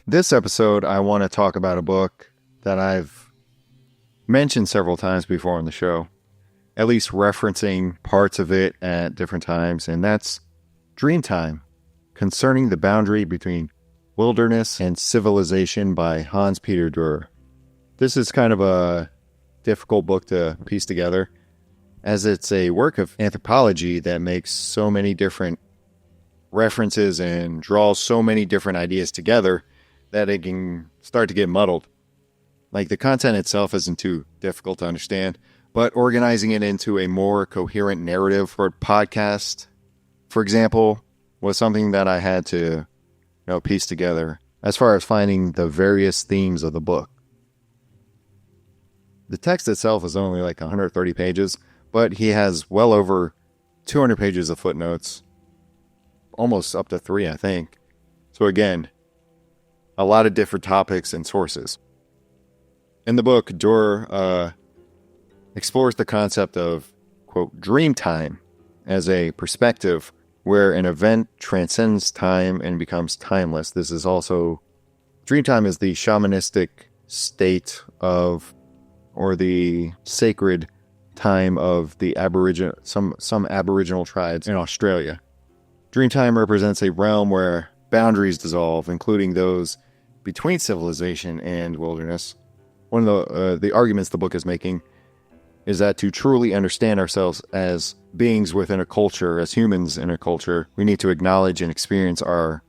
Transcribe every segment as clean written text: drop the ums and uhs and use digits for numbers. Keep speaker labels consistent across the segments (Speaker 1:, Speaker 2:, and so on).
Speaker 1: This episode, I want to talk about a book that I've mentioned several times before on the show, at least referencing parts of it at different times, and that's Dreamtime, Concerning the Boundary Between Wilderness and Civilization by Hans Peter Duerr. This is kind of a difficult book to piece together, as it's a work of anthropology that makes so many different references and draws so many different ideas together that it can start to get muddled. Like, the content itself isn't too difficult to understand, but organizing it into a more coherent narrative for a podcast, for example, was something that I had to, piece together as far as finding the various themes of the book. The text itself is only like 130 pages, but he has well over 200 pages of footnotes, almost up to 3, I think. So again, a lot of different topics and sources. In the book, Duerr explores the concept of, quote, dreamtime as a perspective where an event transcends time and becomes timeless. This is also, dreamtime is the shamanistic state of, or the sacred time of the Aboriginal, some Aboriginal tribes in Australia. Dreamtime represents a realm where boundaries dissolve, including those between civilization and wilderness. One of the arguments the book is making is that to truly understand ourselves as beings within a culture, as humans in a culture, we need to acknowledge and experience our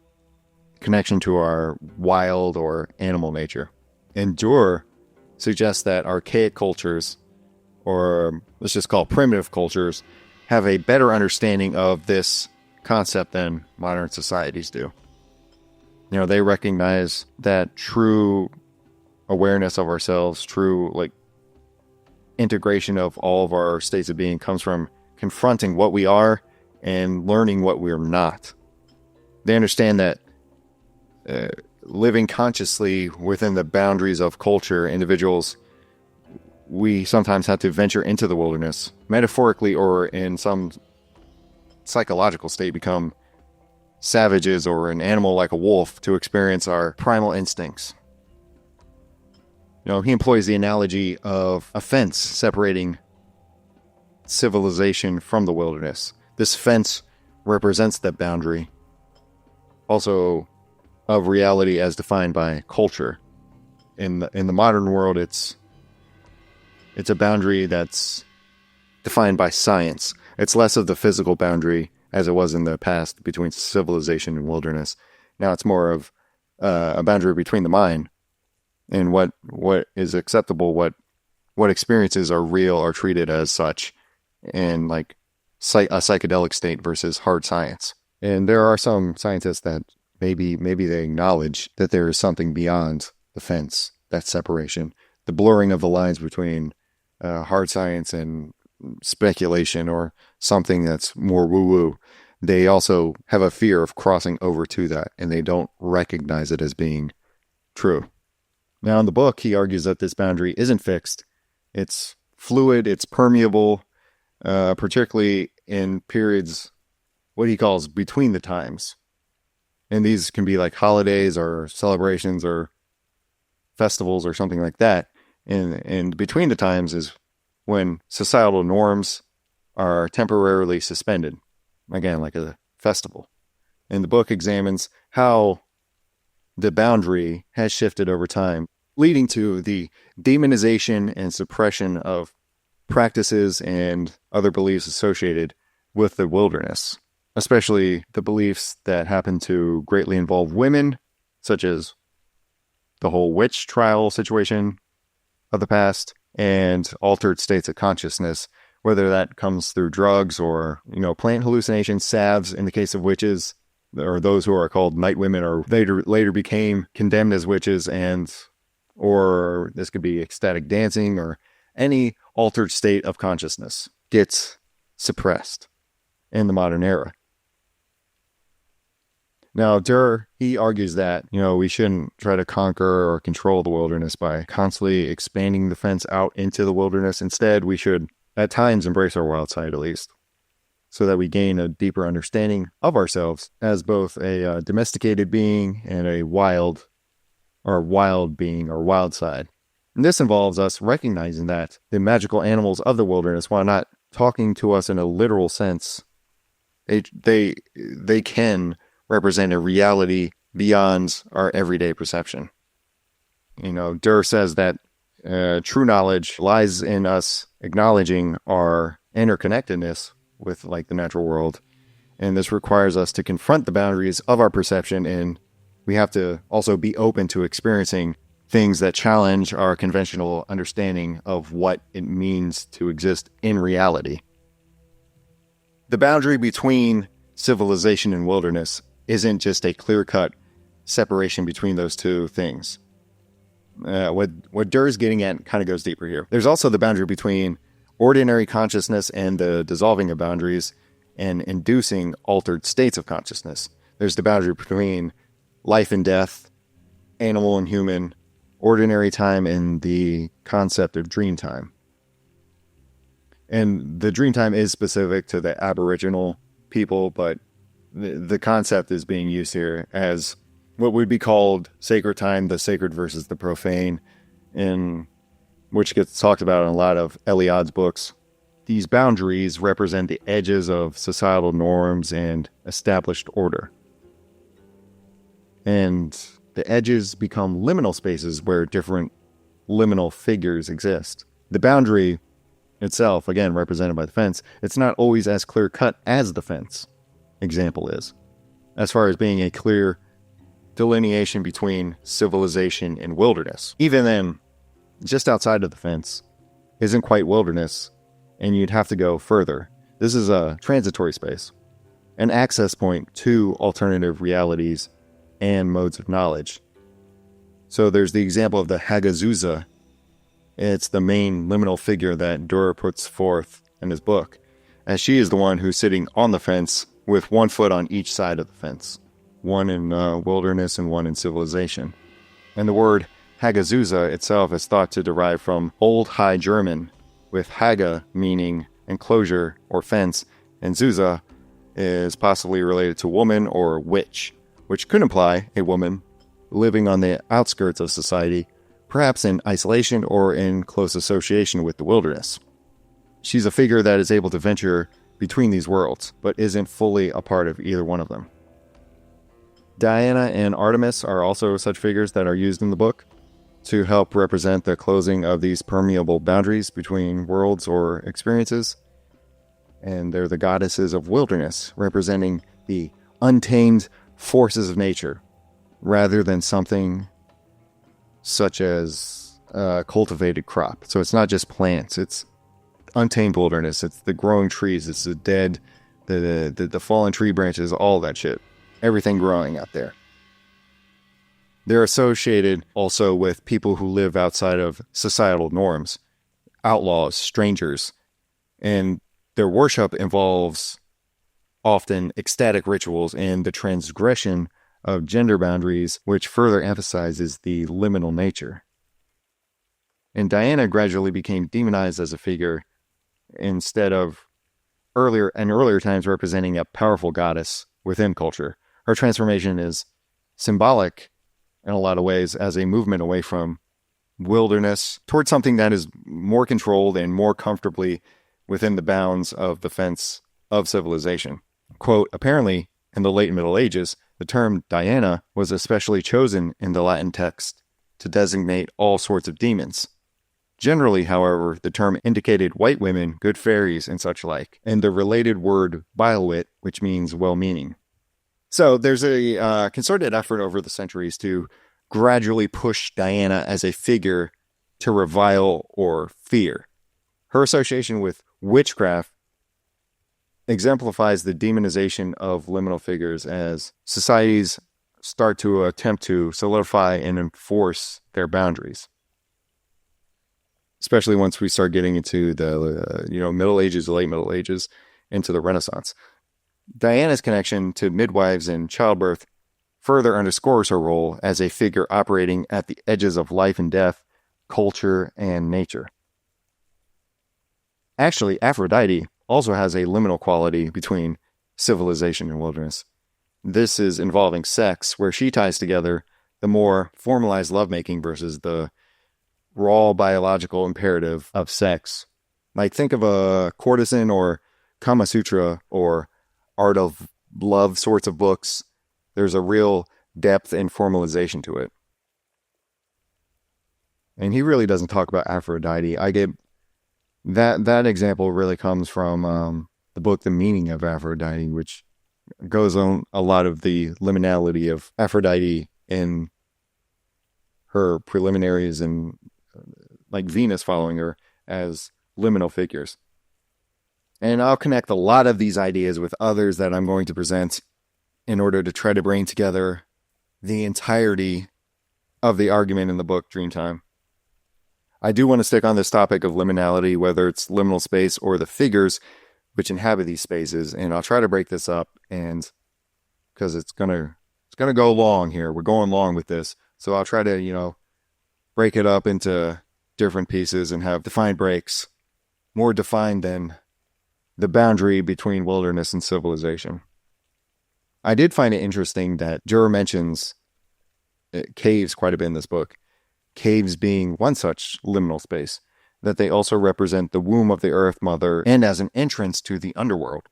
Speaker 1: connection to our wild or animal nature. And Duerr suggests that archaic cultures, or let's just call primitive cultures, have a better understanding of this concept than modern societies do. They recognize that true awareness of ourselves, true integration of all of our states of being comes from confronting what we are and learning what we're not. They understand that living consciously within the boundaries of culture, individuals, we sometimes have to venture into the wilderness, metaphorically or in some psychological state, become savages or an animal like a wolf to experience our primal instincts. He employs the analogy of a fence separating civilization from the wilderness. This fence represents that boundary, also of reality as defined by culture. In the modern world, it's a boundary that's defined by science. It's less of the physical boundary as it was in the past between civilization and wilderness. Now it's more of a boundary between the mind and what is acceptable, what experiences are real, are treated as such, and a psychedelic state versus hard science. And there are some scientists that maybe they acknowledge that there is something beyond the fence, that separation, the blurring of the lines between hard science and speculation or something that's more woo-woo. They also have a fear of crossing over to that, and they don't recognize it as being true. Now, in the book, he argues that this boundary isn't fixed. It's fluid, it's permeable, particularly in periods, what he calls between the times. And these can be like holidays or celebrations or festivals or something like that. And between the times is when societal norms are temporarily suspended, again, like a festival. And the book examines how the boundary has shifted over time, leading to the demonization and suppression of practices and other beliefs associated with the wilderness, especially the beliefs that happen to greatly involve women, such as the whole witch trial situation of the past, and altered states of consciousness, whether that comes through drugs or, plant hallucinations, salves in the case of witches, or those who are called night women or later became condemned as witches, or this could be ecstatic dancing, or any altered state of consciousness gets suppressed in the modern era. Now, Duerr, he argues that, we shouldn't try to conquer or control the wilderness by constantly expanding the fence out into the wilderness. Instead, we should, at times, embrace our wild side, at least, so that we gain a deeper understanding of ourselves as both a domesticated being and a wild our wild being, our wild side. And this involves us recognizing that the magical animals of the wilderness, while not talking to us in a literal sense, they can represent a reality beyond our everyday perception. Duerr says that true knowledge lies in us acknowledging our interconnectedness with the natural world. And this requires us to confront the boundaries of our perception, and we have to also be open to experiencing things that challenge our conventional understanding of what it means to exist in reality. The boundary between civilization and wilderness isn't just a clear-cut separation between those two things. What Duerr's getting at kind of goes deeper here. There's also the boundary between ordinary consciousness and the dissolving of boundaries and inducing altered states of consciousness. There's the boundary between life and death, animal and human, ordinary time, and the concept of dreamtime. And the dreamtime is specific to the Aboriginal people, but the concept is being used here as what would be called sacred time, the sacred versus the profane, which gets talked about in a lot of Eliad's books. These boundaries represent the edges of societal norms and established order. And the edges become liminal spaces where different liminal figures exist. The boundary itself, again represented by the fence, it's not always as clear-cut as the fence example is, as far as being a clear delineation between civilization and wilderness. Even then, just outside of the fence isn't quite wilderness, and you'd have to go further. This is a transitory space, an access point to alternative realities and modes of knowledge. So there's the example of the Hagazusa. It's the main liminal figure that Duerr puts forth in his book, as she is the one who's sitting on the fence with one foot on each side of the fence, one in wilderness and one in civilization. And the word Hagazusa itself is thought to derive from Old High German, with Haga meaning enclosure or fence, and Zusa is possibly related to woman or witch, which could imply a woman living on the outskirts of society, perhaps in isolation or in close association with the wilderness. She's a figure that is able to venture between these worlds, but isn't fully a part of either one of them. Diana and Artemis are also such figures that are used in the book to help represent the closing of these permeable boundaries between worlds or experiences. And they're the goddesses of wilderness, representing the untamed forces of nature, rather than something such as a cultivated crop. So it's not just plants, it's untamed wilderness, it's the growing trees, it's the dead, the fallen tree branches, all that shit. Everything growing out there. They're associated also with people who live outside of societal norms, outlaws, strangers, and their worship involves often ecstatic rituals and the transgression of gender boundaries, which further emphasizes the liminal nature. And Diana gradually became demonized as a figure instead of earlier times representing a powerful goddess within culture. Her transformation is symbolic in a lot of ways as a movement away from wilderness towards something that is more controlled and more comfortably within the bounds of the fence of civilization. Quote, apparently, in the late Middle Ages, the term Diana was especially chosen in the Latin text to designate all sorts of demons. Generally, however, the term indicated white women, good fairies, and such like, and the related word bilewit, which means well-meaning. So there's a concerted effort over the centuries to gradually push Diana as a figure to revile or fear. Her association with witchcraft exemplifies the demonization of liminal figures as societies start to attempt to solidify and enforce their boundaries. Especially once we start getting into the Middle Ages, late Middle Ages, into the Renaissance. Diana's connection to midwives and childbirth further underscores her role as a figure operating at the edges of life and death, culture, and nature. Actually, Aphrodite also has a liminal quality between civilization and wilderness. This is involving sex, where she ties together the more formalized lovemaking versus the raw biological imperative of sex. Like, think of a courtesan or Kama Sutra or Art of Love sorts of books. There's a real depth and formalization to it. And he really doesn't talk about Aphrodite. I get that example really comes from the book The Meaning of Aphrodite, which goes on a lot of the liminality of Aphrodite in her preliminaries and like Venus following her as liminal figures. And I'll connect a lot of these ideas with others that I'm going to present in order to try to bring together the entirety of the argument in the book Dreamtime. I do want to stick on this topic of liminality, whether it's liminal space or the figures which inhabit these spaces, and I'll try to break this up, and because it's gonna go long here. We're going long with this, so I'll try to, break it up into different pieces and have defined breaks, more defined than the boundary between wilderness and civilization. I did find it interesting that Duerr mentions caves quite a bit in this book, caves being one such liminal space, that they also represent the womb of the Earth Mother and as an entrance to the underworld.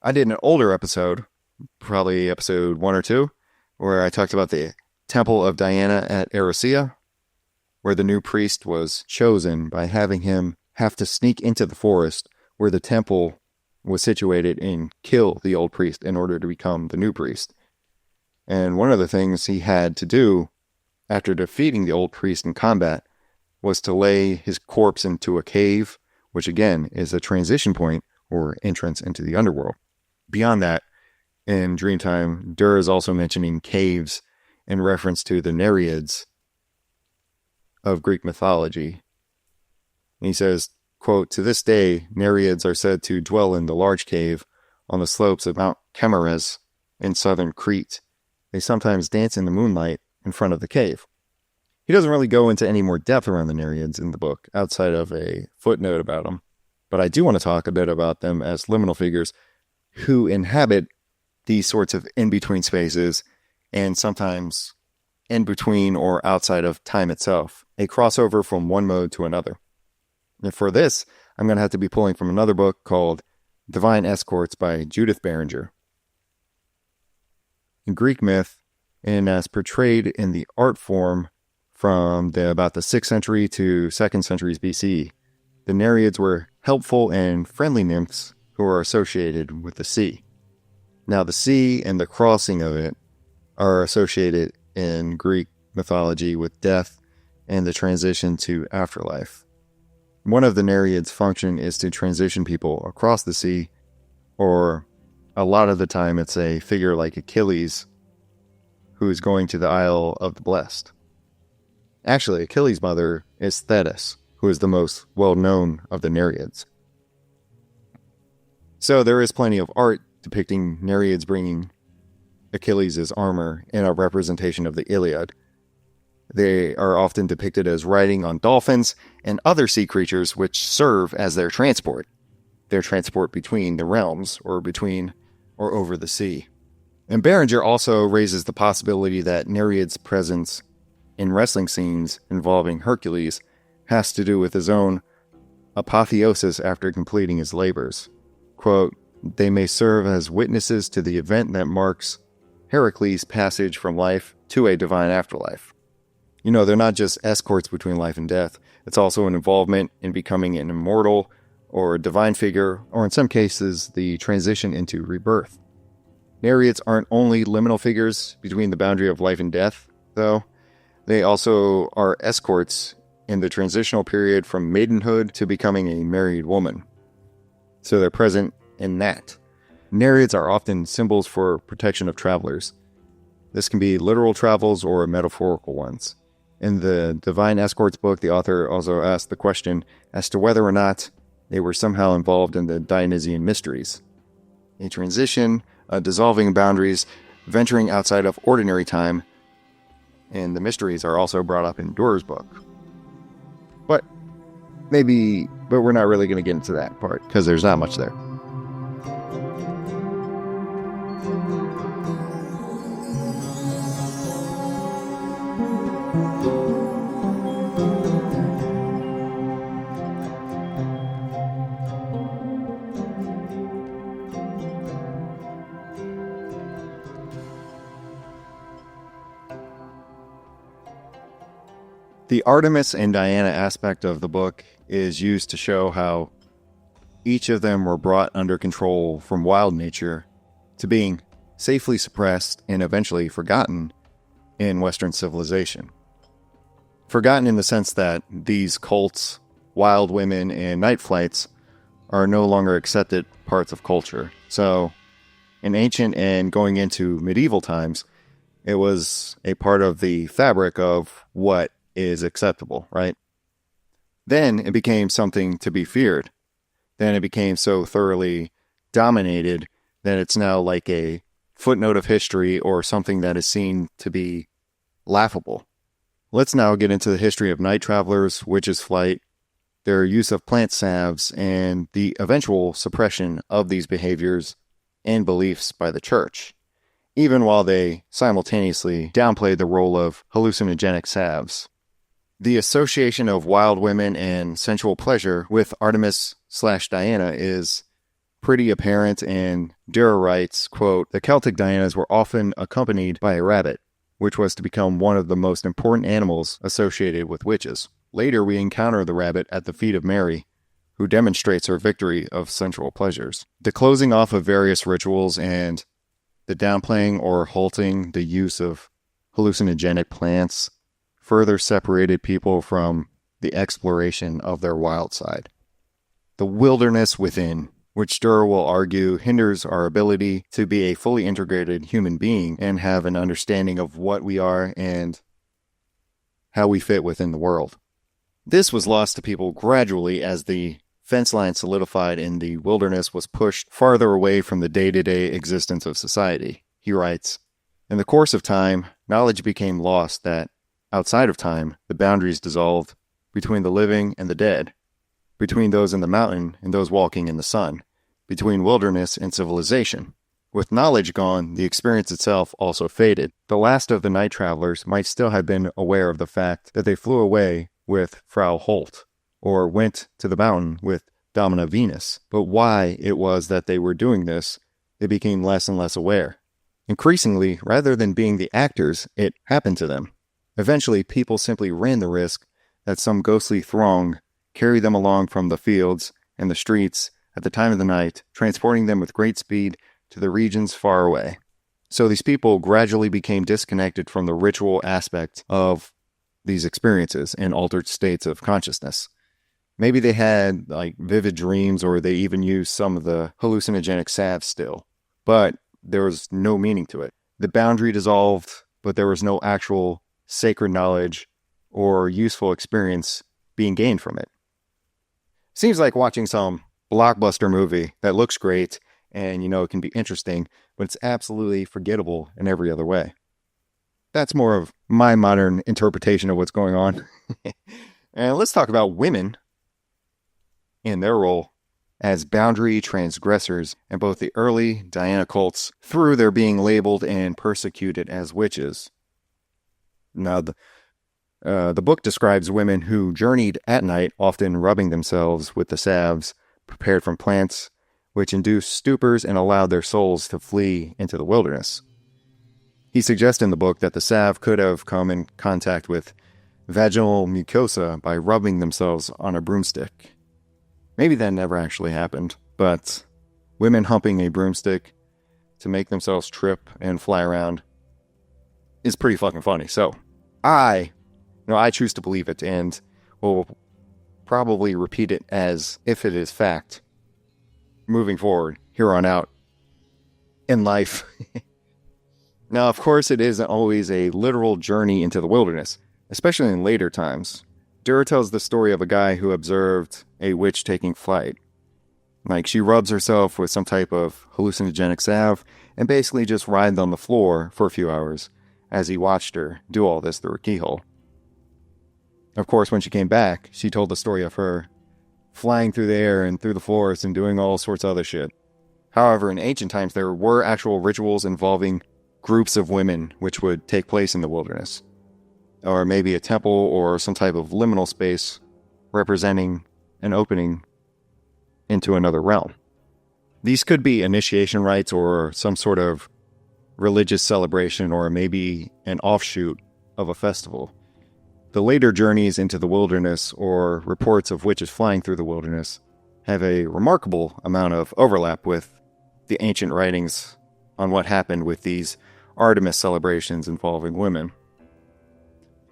Speaker 1: I did an older episode, probably episode 1 or 2, where I talked about the Temple of Diana at Erisea, where the new priest was chosen by having him have to sneak into the forest where the temple was situated and kill the old priest in order to become the new priest. And one of the things he had to do after defeating the old priest in combat was to lay his corpse into a cave, which again is a transition point or entrance into the underworld. Beyond that, in Dreamtime, Duerr is also mentioning caves in reference to the Nereids of Greek mythology. And he says, quote, "To this day, Nereids are said to dwell in the large cave on the slopes of Mount Chamares in southern Crete. They sometimes dance in the moonlight in front of the cave." He doesn't really go into any more depth around the Nereids in the book, outside of a footnote about them. But I do want to talk a bit about them as liminal figures who inhabit these sorts of in-between spaces, and sometimes in between or outside of time itself, a crossover from one mode to another. And for this, I'm going to have to be pulling from another book called Divine Escorts by Judith Beringer. In Greek myth, and as portrayed in the art form from about the 6th century to 2nd centuries BC, the Nereids were helpful and friendly nymphs who are associated with the sea. Now, the sea and the crossing of it are associated in Greek mythology with death and the transition to afterlife. One of the Nereids' function is to transition people across the sea, or a lot of the time it's a figure like Achilles who is going to the Isle of the Blessed. Actually, Achilles' mother is Thetis, who is the most well-known of the Nereids. So there is plenty of art depicting Nereids bringing Achilles' armor in a representation of the Iliad. They are often depicted as riding on dolphins and other sea creatures which serve as their transport between the realms or between or over the sea. And Beringer also raises the possibility that Nereid's presence in wrestling scenes involving Hercules has to do with his own apotheosis after completing his labors. Quote, "They may serve as witnesses to the event that marks Heracles' passage from life to a divine afterlife." They're not just escorts between life and death. It's also an involvement in becoming an immortal or a divine figure, or in some cases, the transition into rebirth. Nereids aren't only liminal figures between the boundary of life and death, though. They also are escorts in the transitional period from maidenhood to becoming a married woman. So they're present in that. Nereids are often symbols for protection of travelers. This can be literal travels or metaphorical ones. In the Divine Escorts book, the author also asked the question as to whether or not they were somehow involved in the Dionysian mysteries. A transition, a dissolving boundaries, venturing outside of ordinary time, and the mysteries are also brought up in Duerr's book. But we're not really going to get into that part, because there's not much there. The Artemis and Diana aspect of the book is used to show how each of them were brought under control from wild nature to being safely suppressed and eventually forgotten in Western civilization. Forgotten in the sense that these cults, wild women, and night flights are no longer accepted parts of culture. So, in ancient and going into medieval times, it was a part of the fabric of what is acceptable, right? Then it became something to be feared. Then it became so thoroughly dominated that it's now like a footnote of history or something that is seen to be laughable. Let's now get into the history of night travelers, witches' flight, their use of plant salves, and the eventual suppression of these behaviors and beliefs by the church, even while they simultaneously downplayed the role of hallucinogenic salves. The association of wild women and sensual pleasure with Artemis/Diana is pretty apparent, and Duerr writes, quote, "The Celtic Dianas were often accompanied by a rabbit, which was to become one of the most important animals associated with witches. Later we encounter the rabbit at the feet of Mary, who demonstrates her victory of sensual pleasures." The closing off of various rituals and the downplaying or halting the use of hallucinogenic plants further separated people from the exploration of their wild side. The wilderness within, which Duerr will argue hinders our ability to be a fully integrated human being and have an understanding of what we are and how we fit within the world. This was lost to people gradually as the fence line solidified and the wilderness was pushed farther away from the day-to-day existence of society. He writes, "In the course of time, knowledge became lost that, outside of time, the boundaries dissolved between the living and the dead, between those in the mountain and those walking in the sun, between wilderness and civilization. With knowledge gone, the experience itself also faded. The last of the night travelers might still have been aware of the fact that they flew away with Frau Holt, or went to the mountain with Domina Venus, but why it was that they were doing this, they became less and less aware. Increasingly, rather than being the actors, it happened to them. Eventually, people simply ran the risk that some ghostly throng carried them along from the fields and the streets at the time of the night, transporting them with great speed to the regions far away. So these people gradually became disconnected from the ritual aspect of these experiences and altered states of consciousness. Maybe they had like vivid dreams, or they even used some of the hallucinogenic salve still, but there was no meaning to it. The boundary dissolved, but there was no actual sacred knowledge or useful experience being gained from it. Seems like watching some blockbuster movie that looks great and, it can be interesting, but it's absolutely forgettable in every other way. That's more of my modern interpretation of what's going on. And let's talk about women and their role as boundary transgressors in both the early Diana cults through their being labeled and persecuted as witches. Now, the book describes women who journeyed at night, often rubbing themselves with the salves prepared from plants, which induced stupors and allowed their souls to flee into the wilderness. He suggests in the book that the salve could have come in contact with vaginal mucosa by rubbing themselves on a broomstick. Maybe that never actually happened, but women humping a broomstick to make themselves trip and fly around is pretty fucking funny. So I choose to believe it, and will probably repeat it as if it is fact moving forward here on out in life. Now, of course, it isn't always a literal journey into the wilderness, especially in later times. Duerr tells the story of a guy who observed a witch taking flight. Like, she rubs herself with some type of hallucinogenic salve and basically just writhed on the floor for a few hours as he watched her do all this through a keyhole. Of course, when she came back, she told the story of her flying through the air and through the forest and doing all sorts of other shit. However, in ancient times, there were actual rituals involving groups of women which would take place in the wilderness, or maybe a temple or some type of liminal space representing an opening into another realm. These could be initiation rites or some sort of religious celebration, or maybe an offshoot of a festival. The later journeys into the wilderness, or reports of witches flying through the wilderness, have a remarkable amount of overlap with the ancient writings on what happened with these Artemis celebrations involving women.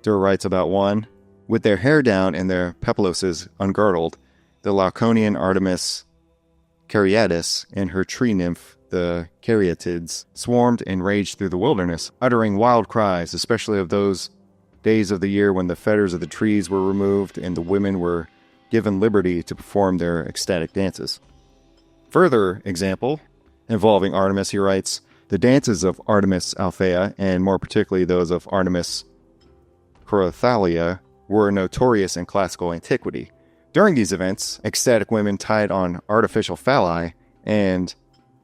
Speaker 1: Duerr writes about one: with their hair down and their peplos ungirdled, the Laconian Artemis Caryatids and her tree nymph, the Caryatids, swarmed and raged through the wilderness, uttering wild cries, especially of those days of the year when the fetters of the trees were removed and the women were given liberty to perform their ecstatic dances. Further example, involving Artemis, he writes, the dances of Artemis Althea, and more particularly those of Artemis Corothalia, were notorious in classical antiquity. During these events, ecstatic women tied on artificial phalli, and,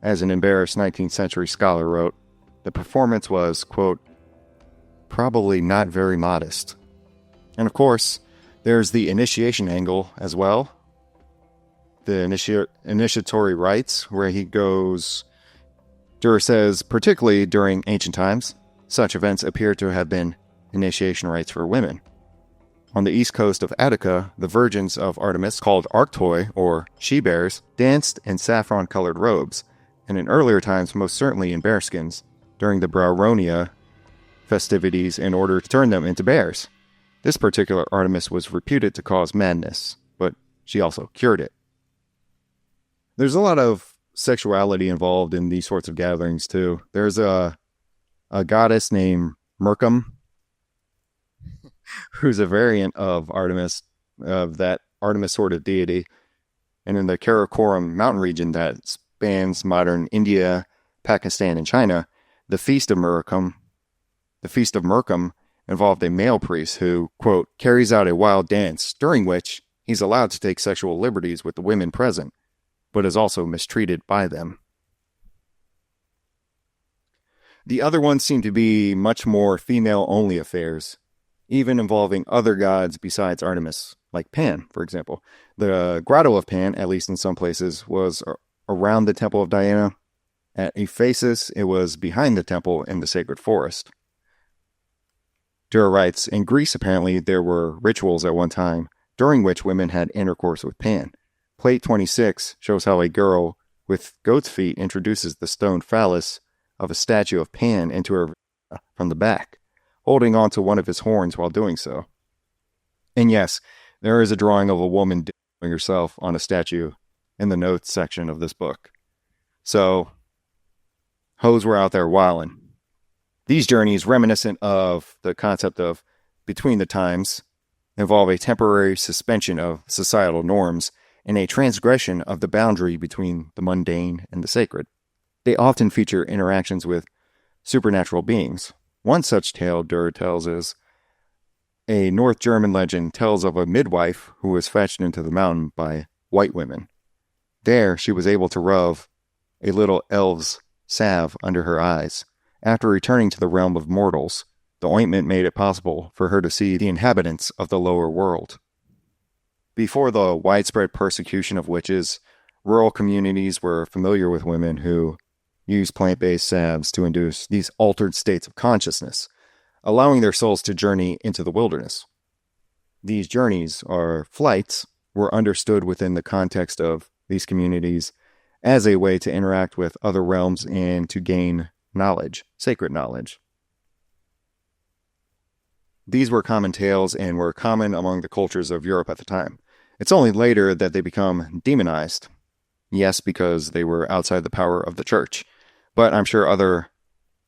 Speaker 1: as an embarrassed 19th century scholar wrote, the performance was, quote, probably not very modest. And of course, there's the initiation angle as well. The initiatory rites, where he goes, Duerr says, particularly during ancient times, such events appear to have been initiation rites for women. On the east coast of Attica, the virgins of Artemis, called Arctoi, or she-bears, danced in saffron-colored robes, and in earlier times most certainly in bearskins, during the Brauronia festivities in order to turn them into bears. This particular Artemis was reputed to cause madness, but she also cured it. There's a lot of sexuality involved in these sorts of gatherings, too. There's a goddess named Merkham, who's a variant of Artemis, of that Artemis sort of deity. And in the Karakoram mountain region that spans modern India, Pakistan, and China, the Feast of Merkham involved a male priest who, quote, carries out a wild dance, during which he's allowed to take sexual liberties with the women present, but is also mistreated by them. The other ones seem to be much more female-only affairs, even involving other gods besides Artemis, like Pan, for example. The Grotto of Pan, at least in some places, was around the Temple of Diana. At Ephesus, it was behind the temple in the sacred forest. Duerr writes, in Greece apparently there were rituals at one time, during which women had intercourse with Pan. Plate 26 shows how a girl with goat's feet introduces the stone phallus of a statue of Pan into her from the back, holding on to one of his horns while doing so. And yes, there is a drawing of a woman doing herself on a statue in the notes section of this book. So, hoes were out there wilding. These journeys, reminiscent of the concept of between the times, involve a temporary suspension of societal norms and a transgression of the boundary between the mundane and the sacred. They often feature interactions with supernatural beings. One such tale Duerr tells is a North German legend tells of a midwife who was fetched into the mountain by white women. There, she was able to rub a little elf's salve under her eyes. After returning to the realm of mortals, the ointment made it possible for her to see the inhabitants of the lower world. Before the widespread persecution of witches, rural communities were familiar with women who used plant-based salves to induce these altered states of consciousness, allowing their souls to journey into the wilderness. These journeys, or flights, were understood within the context of these communities as a way to interact with other realms and to gain knowledge, sacred knowledge. These were common tales and were common among the cultures of Europe at the time. It's only later that they become demonized. Yes, because they were outside the power of the church. But I'm sure other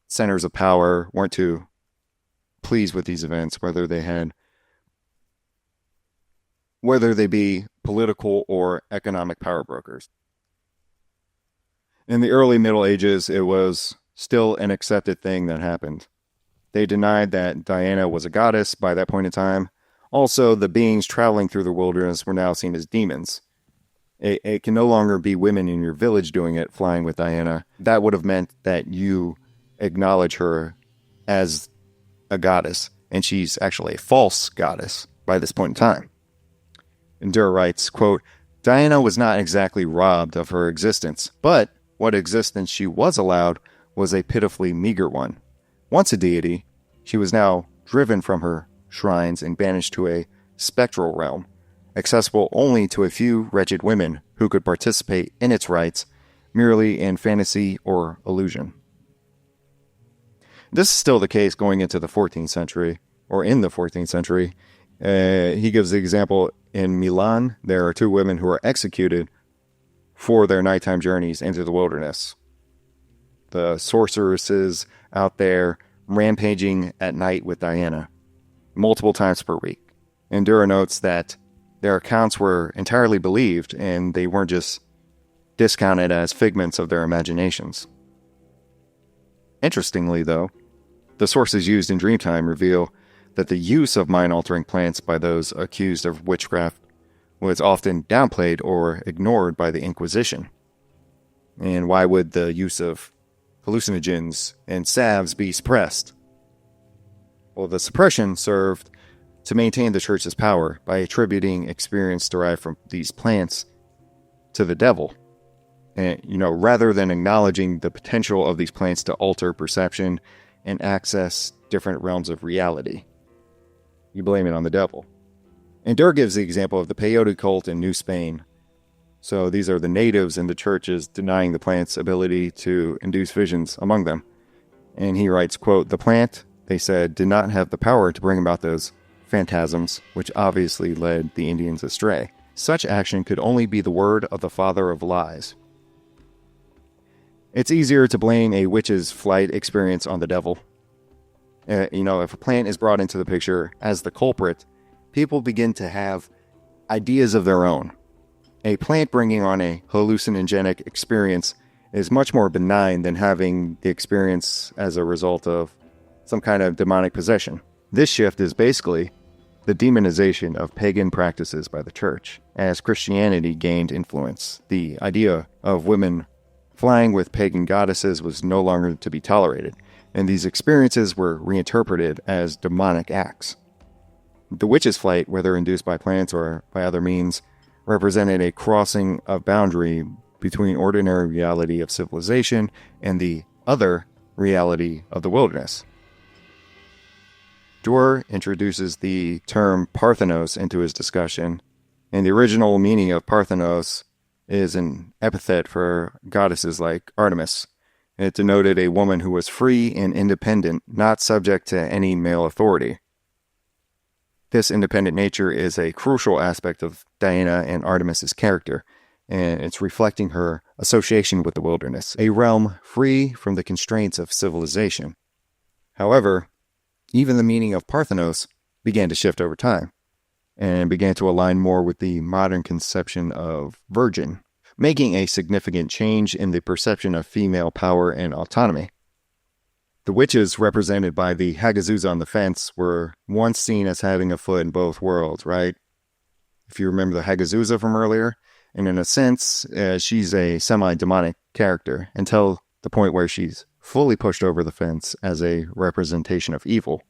Speaker 1: centers of power weren't too pleased with these events, whether they be political or economic power brokers. In the early Middle Ages, it was still an accepted thing that happened. They denied that Diana was a goddess by that point in time. Also, the beings traveling through the wilderness were now seen as demons. It can no longer be women in your village doing it, flying with Diana. That would have meant that you acknowledge her as a goddess, and she's actually a false goddess by this point in time. And Duerr writes, quote, Diana was not exactly robbed of her existence, but what existence she was allowed was a pitifully meager one. Once a deity, she was now driven from her shrines and banished to a spectral realm, accessible only to a few wretched women who could participate in its rites merely in fantasy or illusion. This is still the case going into the 14th century, or in the 14th century. He gives the example in Milan, there are two women who are executed for their nighttime journeys into the wilderness. The sorceresses out there rampaging at night with Diana, multiple times per week. And Duerr notes that their accounts were entirely believed, and they weren't just discounted as figments of their imaginations. Interestingly, though, the sources used in Dreamtime reveal that the use of mind-altering plants by those accused of witchcraft was often downplayed or ignored by the Inquisition. And why would the use of hallucinogens and salves be suppressed? Well, the suppression served to maintain the church's power by attributing experience derived from these plants to the devil. And, rather than acknowledging the potential of these plants to alter perception and access different realms of reality. You blame it on the devil. And Duerr gives the example of the peyote cult in New Spain. So these are the natives in the churches denying the plant's ability to induce visions among them. And he writes, quote, "The plant, they said, did not have the power to bring about those phantasms, which obviously led the Indians astray. Such action could only be the word of the father of lies." It's easier to blame a witch's flight experience on the devil. If a plant is brought into the picture as the culprit, people begin to have ideas of their own. A plant bringing on a hallucinogenic experience is much more benign than having the experience as a result of some kind of demonic possession. This shift is basically the demonization of pagan practices by the church. As Christianity gained influence, the idea of women flying with pagan goddesses was no longer to be tolerated, and these experiences were reinterpreted as demonic acts. The witch's flight, whether induced by plants or by other means, represented a crossing of boundary between ordinary reality of civilization and the other reality of the wilderness. Duerr introduces the term Parthenos into his discussion, and the original meaning of Parthenos is an epithet for goddesses like Artemis. It denoted a woman who was free and independent, not subject to any male authority. This independent nature is a crucial aspect of Diana and Artemis's character, and it's reflecting her association with the wilderness, a realm free from the constraints of civilization. However, even the meaning of Parthenos began to shift over time, and began to align more with the modern conception of virgin, making a significant change in the perception of female power and autonomy. The witches represented by the Hagazusa on the fence were once seen as having a foot in both worlds, right? If you remember the Hagazusa from earlier, and in a sense, she's a semi-demonic character until the point where she's fully pushed over the fence as a representation of evil,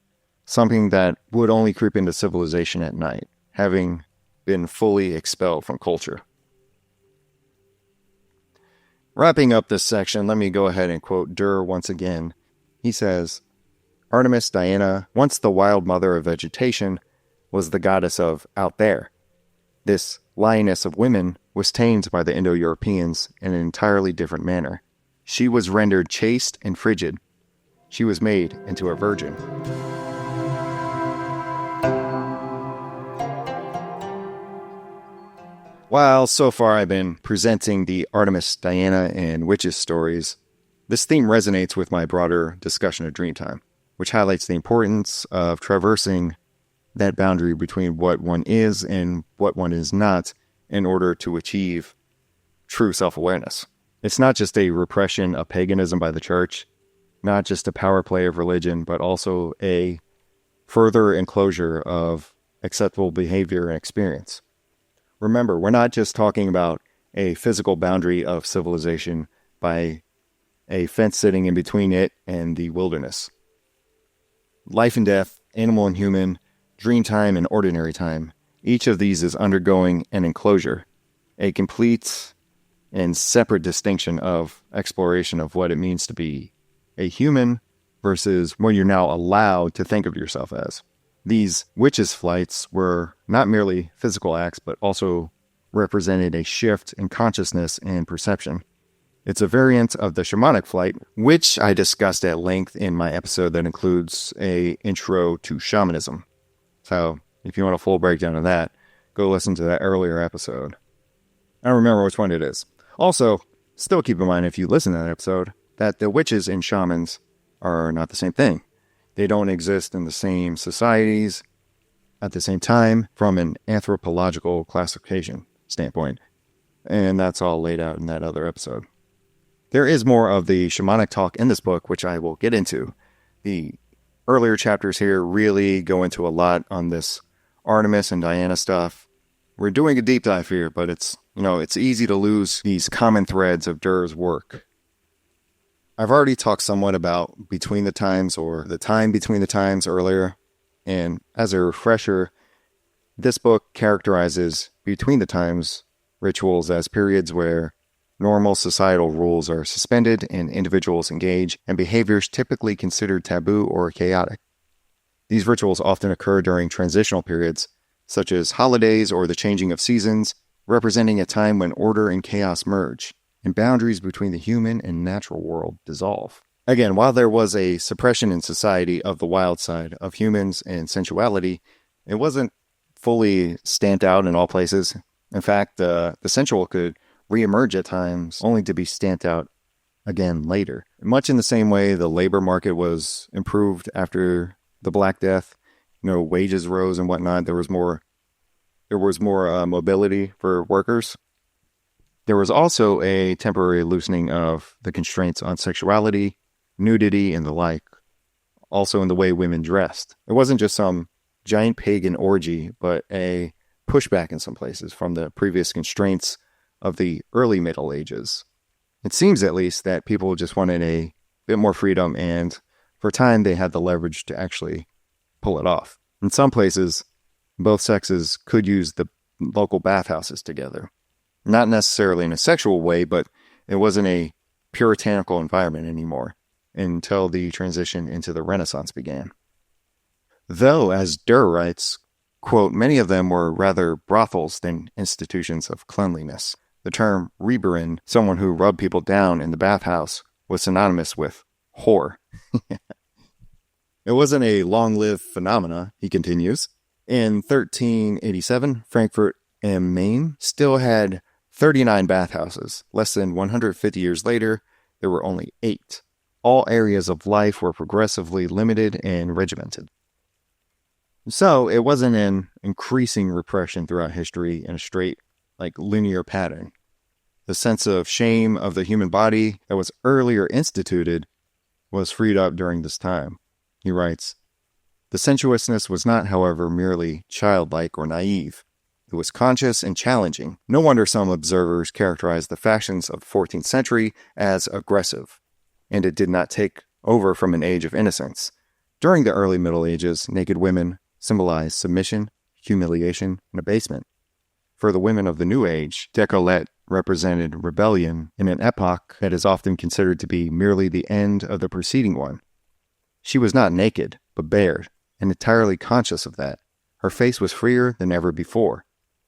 Speaker 1: something that would only creep into civilization at night, having been fully expelled from culture. Wrapping up this section, let me go ahead and quote Duerr once again. He says, "Artemis Diana, once the wild mother of vegetation, was the goddess of out there. This lioness of women was tamed by the Indo-Europeans in an entirely different manner. She was rendered chaste and frigid. She was made into a virgin." While so far I've been presenting the Artemis, Diana, and witches stories, this theme resonates with my broader discussion of Dreamtime, which highlights the importance of traversing that boundary between what one is and what one is not in order to achieve true self-awareness. It's not just a repression of paganism by the church, not just a power play of religion, but also a further enclosure of acceptable behavior and experience. Remember, we're not just talking about a physical boundary of civilization by a fence sitting in between it and the wilderness. Life and death, animal and human, dreamtime and ordinary time, each of these is undergoing an enclosure, a complete and separate distinction of exploration of what it means to be a human versus what you're now allowed to think of yourself as. These witches' flights were not merely physical acts, but also represented a shift in consciousness and perception. It's a variant of the shamanic flight, which I discussed at length in my episode that includes a intro to shamanism. So if you want a full breakdown of that, go listen to that earlier episode. I don't remember which one it is. Also, still keep in mind if you listen to that episode, that the witches and shamans are not the same thing. They don't exist in the same societies at the same time from an anthropological classification standpoint. And that's all laid out in that other episode. There is more of the shamanic talk in this book, which I will get into. The earlier chapters here really go into a lot on this Artemis and Diana stuff. We're doing a deep dive here, but it's easy to lose these common threads of Duerr's work. I've already talked somewhat about Between the Times or the time between the times earlier, and as a refresher, this book characterizes Between the Times rituals as periods where normal societal rules are suspended and individuals engage in behaviors typically considered taboo or chaotic. These rituals often occur during transitional periods, such as holidays or the changing of seasons, representing a time when order and chaos merge, and boundaries between the human and natural world dissolve. Again, while there was a suppression in society of the wild side of humans and sensuality, it wasn't fully stamped out in all places. In fact, the sensual could reemerge at times, only to be stamped out again later. Much in the same way the labor market was improved after the Black Death, wages rose and whatnot. There was more mobility for workers. There was also a temporary loosening of the constraints on sexuality, nudity, and the like. Also in the way women dressed. It wasn't just some giant pagan orgy, but a pushback in some places from the previous constraints of the early Middle Ages. It seems at least that people just wanted a bit more freedom, and for a time they had the leverage to actually pull it off. In some places, both sexes could use the local bathhouses together. Not necessarily in a sexual way, but it wasn't a puritanical environment anymore until the transition into the Renaissance began. Though, as Duerr writes, quote, many of them were rather brothels than institutions of cleanliness. The term reberin, someone who rubbed people down in the bathhouse, was synonymous with whore. It wasn't a long-lived phenomena, he continues. In 1387, Frankfurt am Main still had 39 bathhouses. Less than 150 years later, there were only 8. All areas of life were progressively limited and regimented. So, it wasn't an increasing repression throughout history in a straight, linear pattern. The sense of shame of the human body that was earlier instituted was freed up during this time. He writes, the sensuousness was not, however, merely childlike or naive. It was conscious and challenging. No wonder some observers characterized the fashions of the 14th century as aggressive, and it did not take over from an age of innocence. During the early Middle Ages, naked women symbolized submission, humiliation, and abasement. For the women of the New Age, décolleté represented rebellion in an epoch that is often considered to be merely the end of the preceding one. She was not naked, but bared, and entirely conscious of that. Her face was freer than ever before.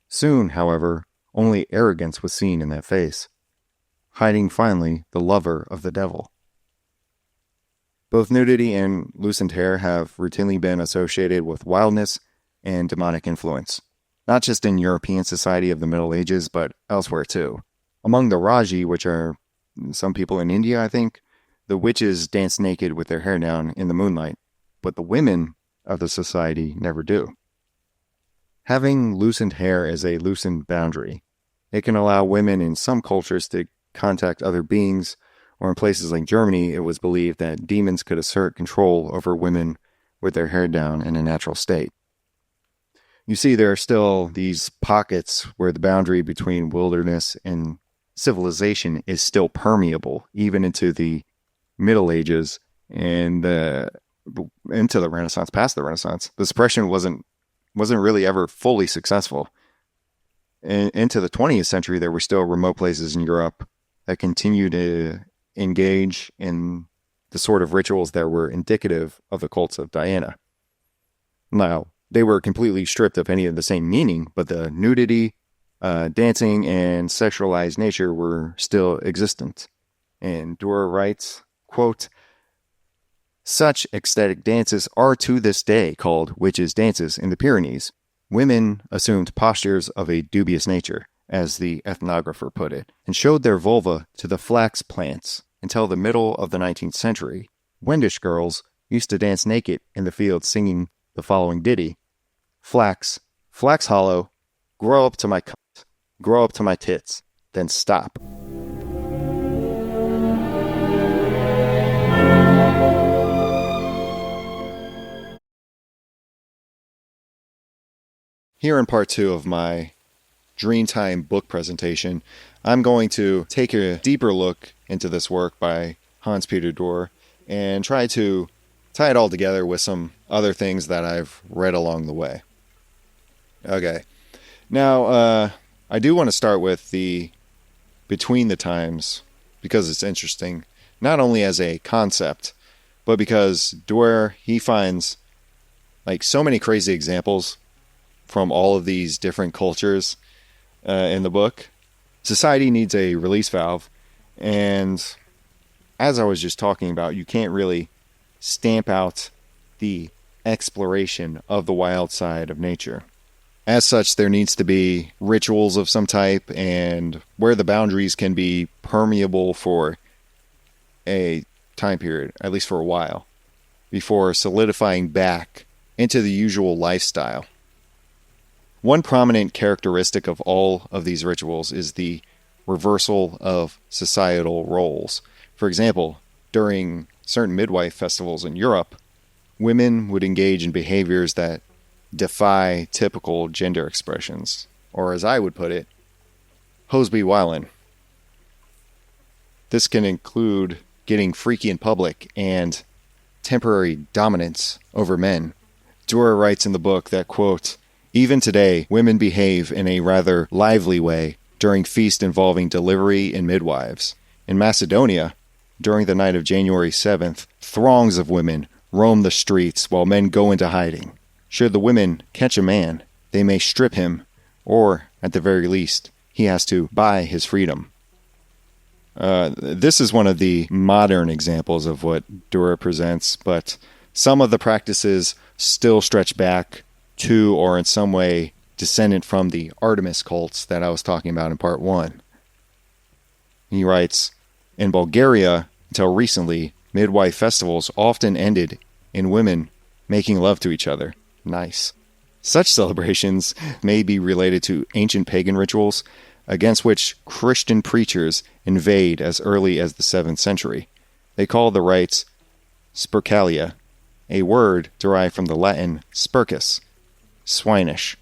Speaker 1: Soon, however, only arrogance was seen in that face, hiding finally the lover of the devil. Both nudity and loosened hair have routinely been associated with wildness and demonic influence, not just in European society of the Middle Ages, but elsewhere too. Among the Raji, which are some people in India, I think, the witches dance naked with their hair down in the moonlight, but the women of the society never do. Having loosened hair is a loosened boundary. It can allow women in some cultures to contact other beings, or in places like Germany, it was believed that demons could assert control over women with their hair down in a natural state. You see, there are still these pockets where the boundary between wilderness and civilization is still permeable, even into the Middle Ages and into the Renaissance, past the Renaissance. The suppression wasn't really ever fully successful. Into the 20th century, there were still remote places in Europe that continued to engage in the sort of rituals that were indicative of the cults of Diana. Now, they were completely stripped of any of the same meaning, but the nudity, dancing, and sexualized nature were still existent. And Duerr writes, quote, such ecstatic dances are to this day called witches' dances in the Pyrenees. Women assumed postures of a dubious nature, as the ethnographer put it, and showed their vulva to the flax plants until the middle of the 19th century. Wendish girls used to dance naked in the fields singing the following ditty. Flax, flax hollow, grow up to my cunt, grow up to my tits, then stop. Here in part 2 of my Dreamtime book presentation, I'm going to take a deeper look into this work by Hans Peter Duerr and try to tie it all together with some other things that I've read along the way. Okay. Now, I do want to start with the Between the Times because it's interesting, not only as a concept, but because Duerr, he finds like so many crazy examples from all of these different cultures in the book. Society needs a release valve, and as I was just talking about, you can't really stamp out the exploration of the wild side of nature. As such, there needs to be rituals of some type, and where the boundaries can be permeable for a time period, at least for a while, before solidifying back into the usual lifestyle. One prominent characteristic of all of these rituals is the reversal of societal roles. For example, during certain midwife festivals in Europe, women would engage in behaviors that defy typical gender expressions, or as I would put it, hoes be wildin'. This can include getting freaky in public and temporary dominance over men. Duerr writes in the book that, quote, even today, women behave in a rather lively way during feasts involving delivery and midwives. In Macedonia, during the night of January 7th, throngs of women roam the streets while men go into hiding. Should the women catch a man, they may strip him, or, at the very least, he has to buy his freedom. This is one of the modern examples of what Duerr presents, but some of the practices still stretch back to or in some way descendant from the Artemis cults that I was talking about in part 1. He writes, in Bulgaria, until recently, midwife festivals often ended in women making love to each other. Nice. Such celebrations may be related to ancient pagan rituals against which Christian preachers invade as early as the 7th century. They call the rites spercalia, a word derived from the Latin spurcus, swinish,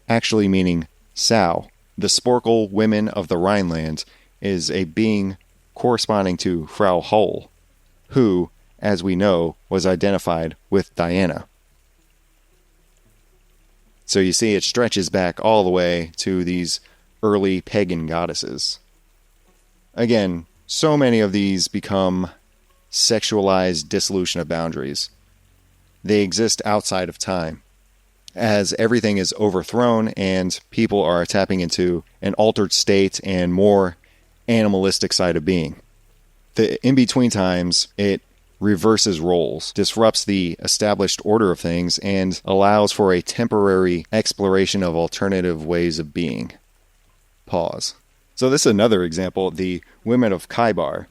Speaker 1: actually meaning sow. The Sporkle women of the Rhineland is a being corresponding to Frau Holl, who, as we know, was identified with Diana. So you see, it stretches back all the way to these early pagan goddesses. Again, so many of these become sexualized dissolution of boundaries. They exist outside of time, as everything is overthrown and people are tapping into an altered state and more animalistic side of being. The in-between times, it reverses roles, disrupts the established order of things, and allows for a temporary exploration of alternative ways of being. Pause. So this is another example, the women of Khaybar.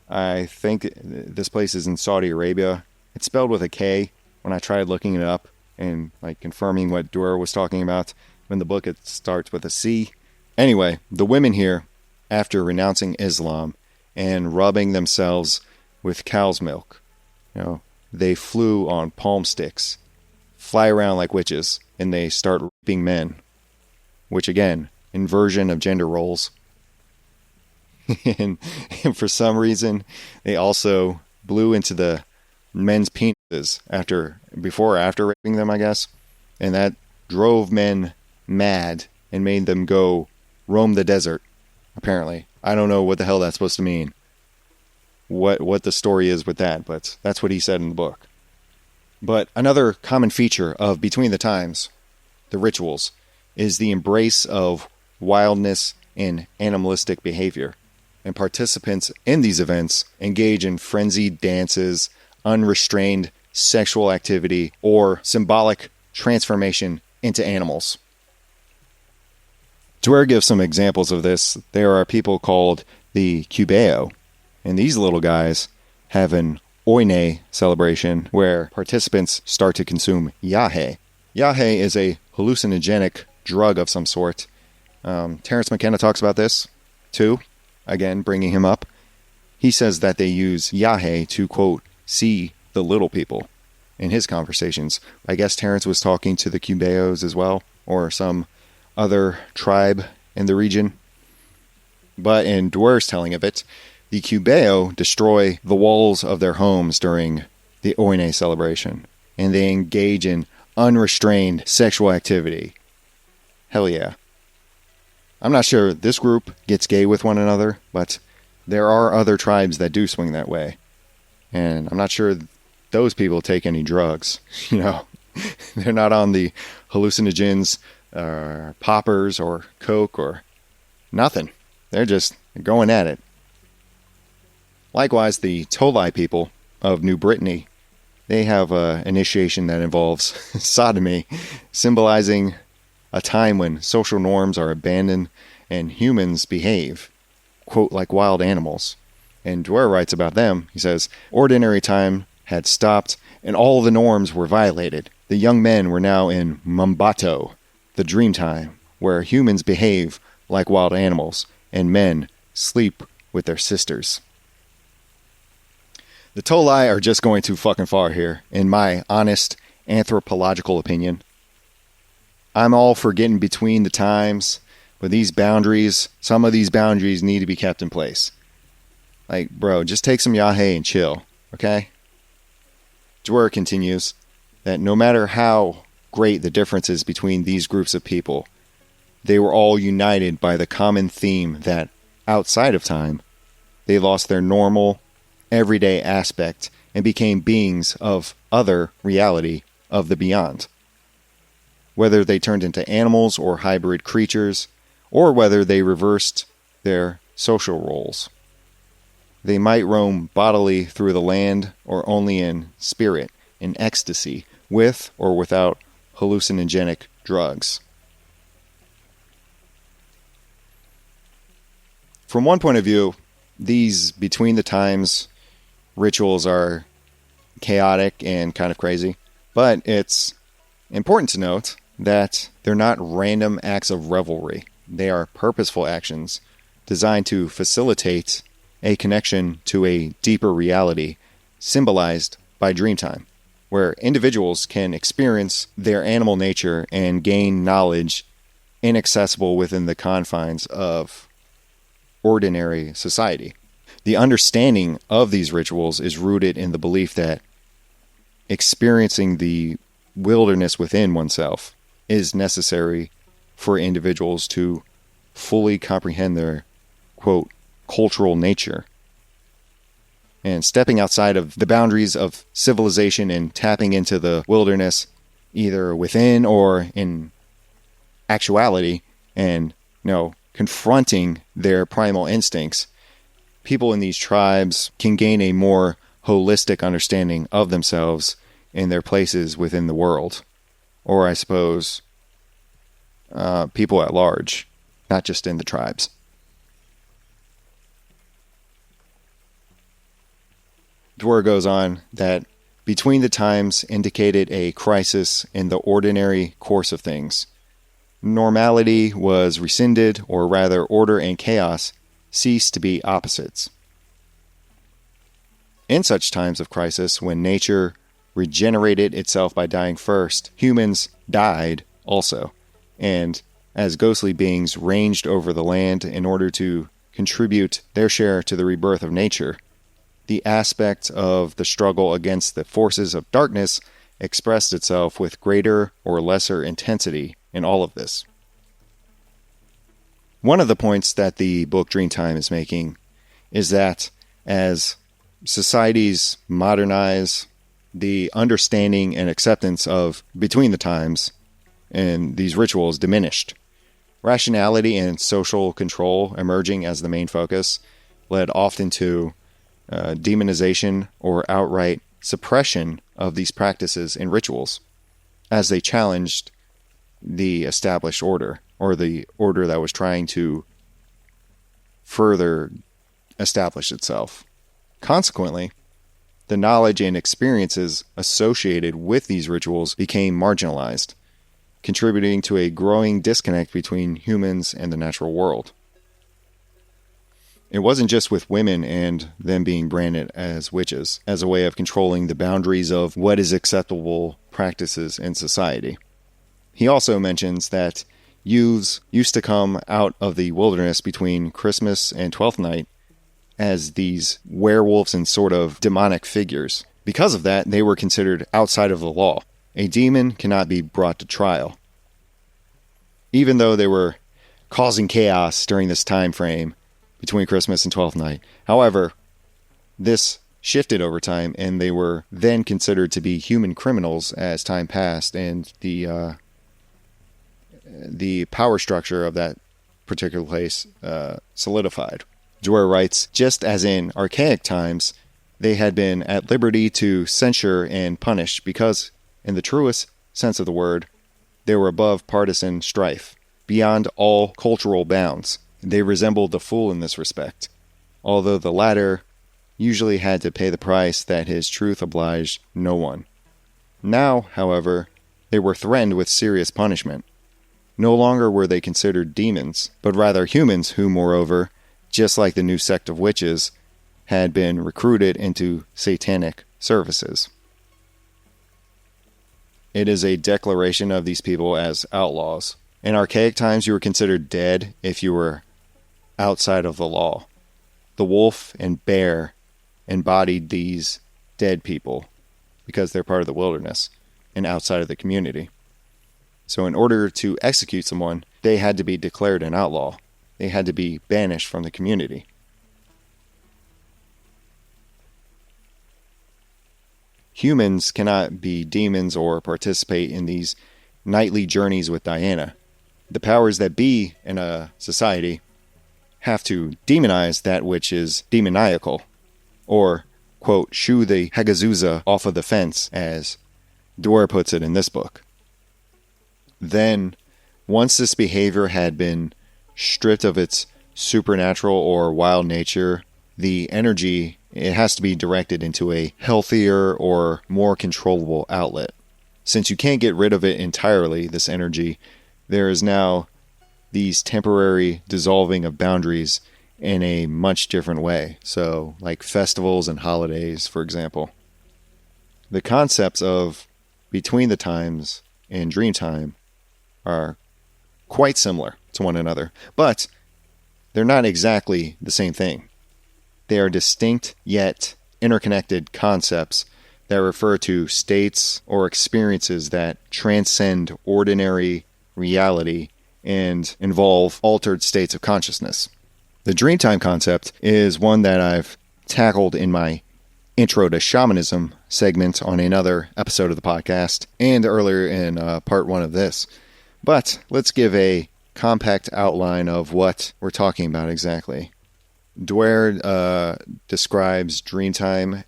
Speaker 1: I think this place is in Saudi Arabia. It's spelled with a K when I tried looking it up and confirming what Duerr was talking about. In the book, it starts with a C. Anyway, the women here, after renouncing Islam and rubbing themselves with cow's milk, they flew on palm sticks, fly around like witches, and they start raping men, which again, inversion of gender roles. and for some reason, they also blew into the men's penises before or after raping them, I guess. And that drove men mad and made them go roam the desert, apparently. I don't know what the hell that's supposed to mean. What the story is with that, but that's what he said in the book. But another common feature of Between the Times, the rituals, is the embrace of wildness and animalistic behavior. And participants in these events engage in frenzied dances, unrestrained sexual activity, or symbolic transformation into animals. Duerr gives some examples of this. There are people called the Cubeo, and these little guys have an Oine celebration where participants start to consume yahe. Yahe is a hallucinogenic drug of some sort. Terence McKenna talks about this, too. Again, bringing him up. He says that they use yahe to, quote, see the little people in his conversations. I guess Terence was talking to the Cubeos as well, or some other tribe in the region. But in Duerr's telling of it, the Cubeo destroy the walls of their homes during the Oine celebration, and they engage in unrestrained sexual activity. Hell yeah. I'm not sure this group gets gay with one another, but there are other tribes that do swing that way. And I'm not sure those people take any drugs. They're not on the hallucinogens, poppers, or coke, or nothing. They're just going at it. Likewise, the Tolai people of New Brittany, they have an initiation that involves sodomy, symbolizing a time when social norms are abandoned and humans behave, quote, like wild animals. And Duerr writes about them, he says, ordinary time had stopped and all the norms were violated. The young men were now in Mumbato, the Dreamtime, where humans behave like wild animals and men sleep with their sisters. The Tolai are just going too fucking far here, in my honest anthropological opinion. I'm all for getting between the times, but some of these boundaries need to be kept in place. Like, bro, just take some yahe and chill, okay? Duerr continues that no matter how great the differences between these groups of people, they were all united by the common theme that, outside of time, they lost their normal, everyday aspect and became beings of other reality of the beyond. Whether they turned into animals or hybrid creatures, or whether they reversed their social roles. They might roam bodily through the land or only in spirit, in ecstasy, with or without hallucinogenic drugs. From one point of view, these Between the Times rituals are chaotic and kind of crazy, but it's important to note that they're not random acts of revelry. They are purposeful actions designed to facilitate a connection to a deeper reality symbolized by Dreamtime, where individuals can experience their animal nature and gain knowledge inaccessible within the confines of ordinary society. The understanding of these rituals is rooted in the belief that experiencing the wilderness within oneself is necessary for individuals to fully comprehend their, quote, cultural nature. And stepping outside of the boundaries of civilization and tapping into the wilderness, either within or in actuality, and, confronting their primal instincts, people in these tribes can gain a more holistic understanding of themselves and their places within the world. Or, I suppose, people at large, not just in the tribes. Duerr goes on that Between the Times indicated a crisis in the ordinary course of things. Normality was rescinded, or rather order and chaos ceased to be opposites. In such times of crisis, when nature regenerated itself by dying first, humans died also, and as ghostly beings ranged over the land in order to contribute their share to the rebirth of nature, the aspect of the struggle against the forces of darkness expressed itself with greater or lesser intensity in all of this. One of the points that the book Dreamtime is making is that as societies modernize the understanding and acceptance of between the times and these rituals diminished. Rationality and social control emerging as the main focus led often to demonization or outright suppression of these practices and rituals as they challenged the established order, or the order that was trying to further establish itself. Consequently, the knowledge and experiences associated with these rituals became marginalized, contributing to a growing disconnect between humans and the natural world. It wasn't just with women and them being branded as witches, as a way of controlling the boundaries of what is acceptable practices in society. He also mentions that youths used to come out of the wilderness between Christmas and Twelfth Night as these werewolves and sort of demonic figures. Because of that, they were considered outside of the law. A demon cannot be brought to trial. Even though they were causing chaos during this time frame between Christmas and Twelfth Night. However, this shifted over time, and they were then considered to be human criminals as time passed, and the power structure of that particular place solidified. Duerr writes, just as in archaic times, they had been at liberty to censure and punish because, in the truest sense of the word, they were above partisan strife, beyond all cultural bounds. They resembled the fool in this respect, although the latter usually had to pay the price that his truth obliged no one. Now, however, they were threatened with serious punishment. No longer were they considered demons, but rather humans who, moreover, just like the new sect of witches, had been recruited into satanic services. It is a declaration of these people as outlaws. In archaic times, you were considered dead if you were outside of the law. The wolf and bear embodied these dead people because they're part of the wilderness and outside of the community. So in order to execute someone, they had to be declared an outlaw. They had to be banished from the community. Humans cannot be demons or participate in these nightly journeys with Diana. The powers that be in a society have to demonize that which is demoniacal, or, quote, shoo the Hagazusa off of the fence, as Duerr puts it in this book. Then, once this behavior had been stripped of its supernatural or wild nature, the energy, it has to be directed into a healthier or more controllable outlet. Since you can't get rid of it entirely, this energy, there is now these temporary dissolving of boundaries in a much different way. So, like festivals and holidays, for example. The concepts of between the times and Dreamtime are quite similar to one another, but they're not exactly the same thing. They are distinct yet interconnected concepts that refer to states or experiences that transcend ordinary reality and involve altered states of consciousness. The Dreamtime concept is one that I've tackled in my Intro to Shamanism segment on another episode of the podcast and earlier in part 1 of this. But let's give a compact outline of what we're talking about exactly. Duerr describes Dreamtime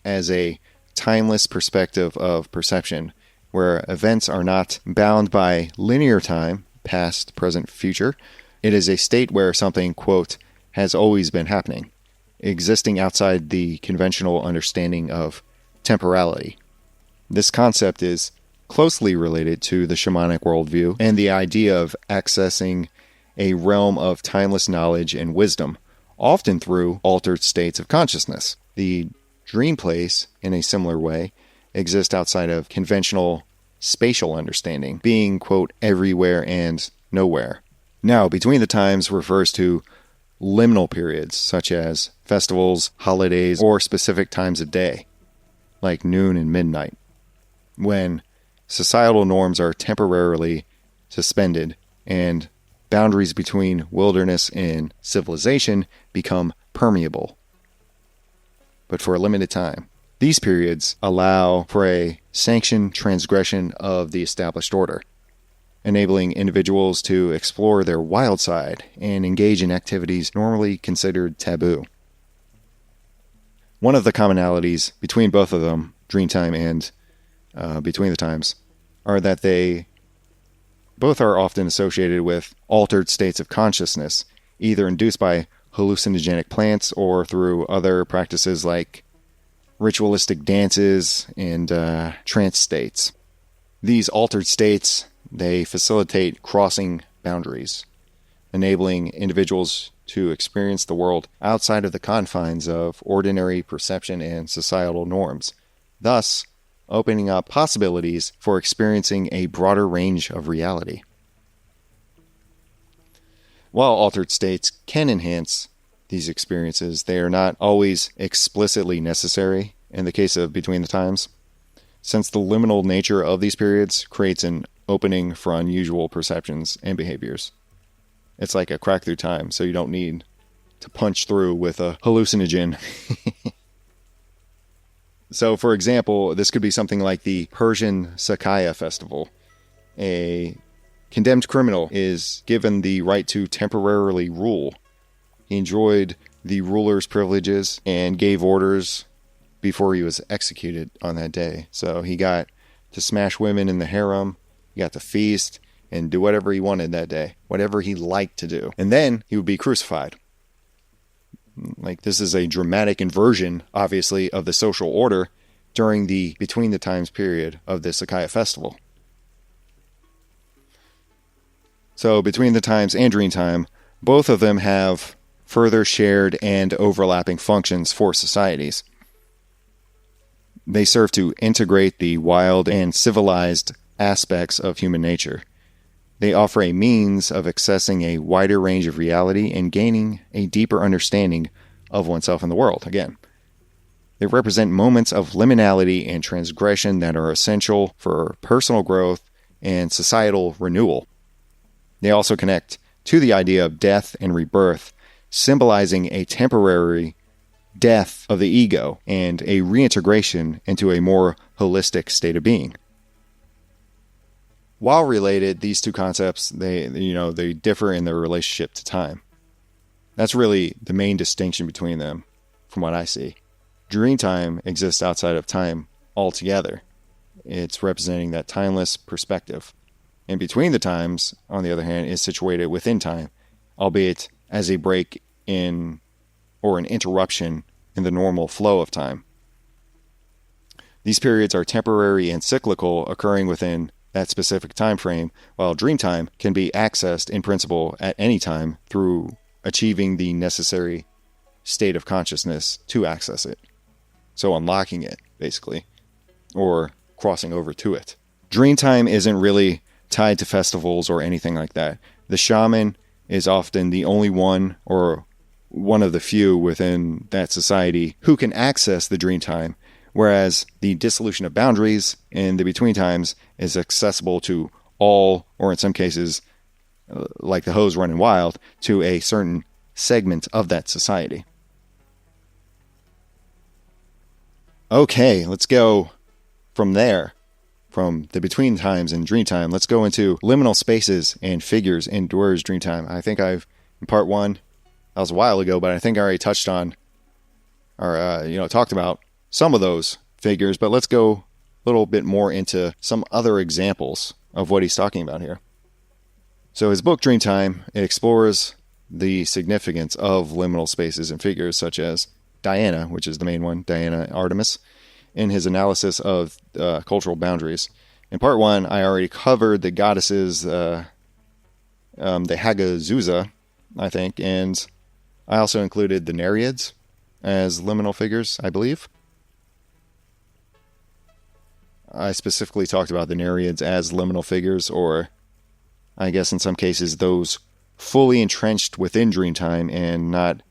Speaker 1: as a timeless perspective of perception, where events are not bound by linear time, past, present, future. It is a state where something, quote, has always been happening, existing outside the conventional understanding of temporality. This concept is closely related to the shamanic worldview and the idea of accessing a realm of timeless knowledge and wisdom, often through altered states of consciousness. The dream place, in a similar way, exists outside of conventional spatial understanding, being, quote, everywhere and nowhere. Now, between the times refers to liminal periods, such as festivals, holidays, or specific times of day, like noon and midnight, when societal norms are temporarily suspended and boundaries between wilderness and civilization become permeable, but for a limited time. These periods allow for a sanctioned transgression of the established order, enabling individuals to explore their wild side and engage in activities normally considered taboo. One of the commonalities between both of them, Dreamtime and Between the Times, are that they both are often associated with altered states of consciousness, either induced by hallucinogenic plants or through other practices like ritualistic dances and trance states. These altered states, they facilitate crossing boundaries, enabling individuals to experience the world outside of the confines of ordinary perception and societal norms, thus opening up possibilities for experiencing a broader range of reality. While altered states can enhance these experiences, they are not always explicitly necessary in the case of Between the Times, since the liminal nature of these periods creates an opening for unusual perceptions and behaviors. It's like a crack through time, so you don't need to punch through with a hallucinogen. So, for example, this could be something like the Persian Sakaya festival. A condemned criminal is given the right to temporarily rule. He enjoyed the ruler's privileges and gave orders before he was executed on that day. So he got to smash women in the harem, he got to feast, and do whatever he wanted that day, whatever he liked to do. And then he would be crucified. Like, this is a dramatic inversion, obviously, of the social order during the Between the Times period of the Sakaya festival. So, Between the Times and Dreamtime, both of them have further shared and overlapping functions for societies. They serve to integrate the wild and civilized aspects of human nature. They offer a means of accessing a wider range of reality and gaining a deeper understanding of oneself and the world. Again, they represent moments of liminality and transgression that are essential for personal growth and societal renewal. They also connect to the idea of death and rebirth, symbolizing a temporary death of the ego and a reintegration into a more holistic state of being. While related, these two concepts, they differ in their relationship to time. That's really the main distinction between them, from what I see. Dreamtime exists outside of time altogether. It's representing that timeless perspective. And Between the Times, on the other hand, is situated within time, albeit as a break in or an interruption in the normal flow of time. These periods are temporary and cyclical, occurring within that specific time frame, while Dreamtime can be accessed in principle at any time through achieving the necessary state of consciousness to access it. So unlocking it, basically, or crossing over to it. Dreamtime isn't really tied to festivals or anything like that. The shaman is often the only one or one of the few within that society who can access the Dreamtime, whereas the dissolution of boundaries in the Between Times is accessible to all, or in some cases, like the hose running wild, to a certain segment of that society. Okay, let's go from there, from the Between Times and Dreamtime. Let's go into liminal spaces and figures in Duerr's Dreamtime. I think in part one, that was a while ago, but I think I already touched on, or talked about some of those figures, but let's go a little bit more into some other examples of what he's talking about here. So his book Dreamtime, it explores the significance of liminal spaces and figures such as Diana, which is the main one, Diana Artemis, in his analysis of cultural boundaries. In part one, I already covered the goddesses, the Hagazusa, I think, and I also included the Nereids as liminal figures, I believe. I specifically talked about the Nereids as liminal figures, or I guess in some cases those fully entrenched within Dreamtime and not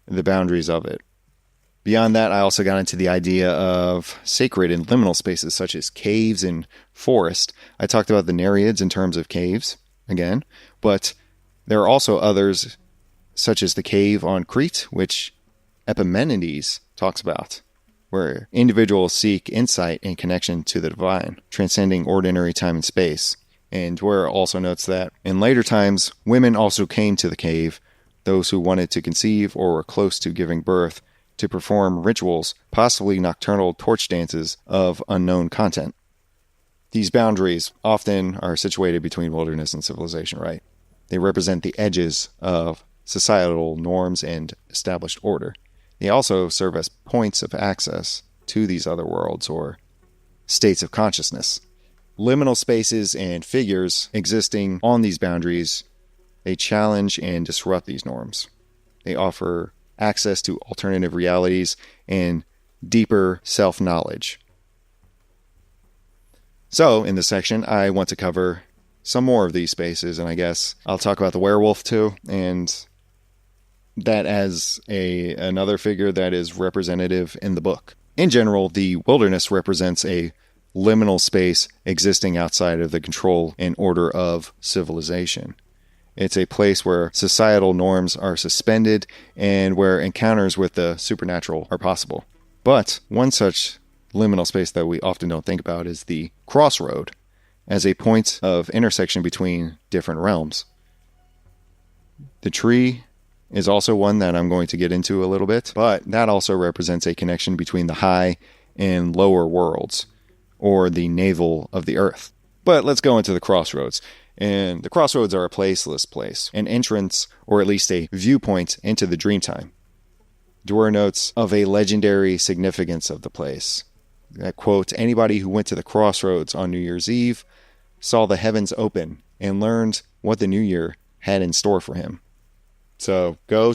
Speaker 1: the boundaries of it. Beyond that, I also got into the idea of sacred and liminal spaces such as caves and forest. I talked about the Nereids in terms of caves, again, but there are also others such as the cave on Crete, which Epimenides talks about, where individuals seek insight and connection to the divine, transcending ordinary time and space. And Duerr also notes that in later times, women also came to the cave, those who wanted to conceive or were close to giving birth, to perform rituals, possibly nocturnal torch dances of unknown content. These boundaries often are situated between wilderness and civilization, right? They represent the edges of societal norms and established order. They also serve as points of access to these other worlds or states of consciousness. Liminal spaces and figures existing on these boundaries, they challenge and disrupt these norms. They offer access to alternative realities and deeper self-knowledge. So, in this section, I want to cover some more of these spaces, and I guess I'll talk about the werewolf too, and that as another figure that is representative in the book. In general, the wilderness represents a liminal space existing outside of the control and order of civilization. It's a place where societal norms are suspended and where encounters with the supernatural are possible. But one such liminal space that we often don't think about is the crossroad as a point of intersection between different realms. The tree is also one that I'm going to get into a little bit, but that also represents a connection between the high and lower worlds, or the navel of the earth. But let's go into the crossroads. And the crossroads are a placeless place, an entrance or at least a viewpoint into the Dreamtime. Duerr notes of a legendary significance of the place. That, quote, anybody who went to the crossroads on New Year's Eve saw the heavens open and learned what the new year had in store for him. So go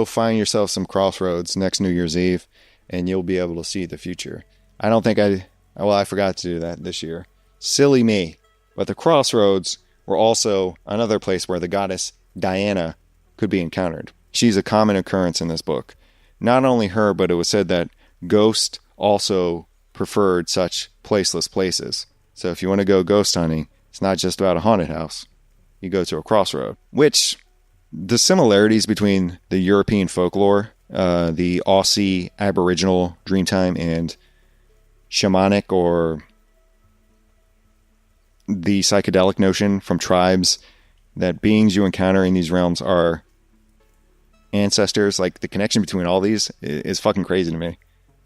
Speaker 1: find yourself some crossroads next New Year's Eve and you'll be able to see the future. I don't think I forgot to do that this year. Silly me. But the crossroads were also another place where the goddess Diana could be encountered. She's a common occurrence in this book. Not only her, but it was said that ghosts also preferred such placeless places. So if you want to go ghost hunting, it's not just about a haunted house. You go to a crossroad. Which, the similarities between the European folklore, the Aussie Aboriginal Dreamtime, and shamanic or the psychedelic notion from tribes, that beings you encounter in these realms are ancestors, like the connection between all these is fucking crazy to me.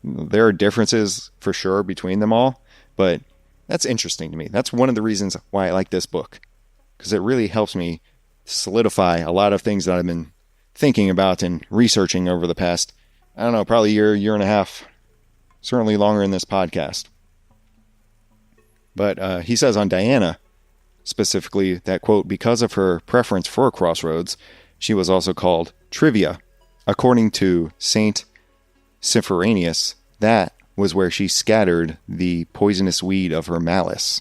Speaker 1: There are differences for sure between them all, but that's interesting to me. That's one of the reasons why I like this book, because it really helps me solidify a lot of things that I've been thinking about and researching over the past, I don't know, probably year and a half, certainly longer in this podcast. But he says on Diana, specifically, that, quote, because of her preference for crossroads, she was also called Trivia. According to Saint Symphoranius, that was where she scattered the poisonous weed of her malice.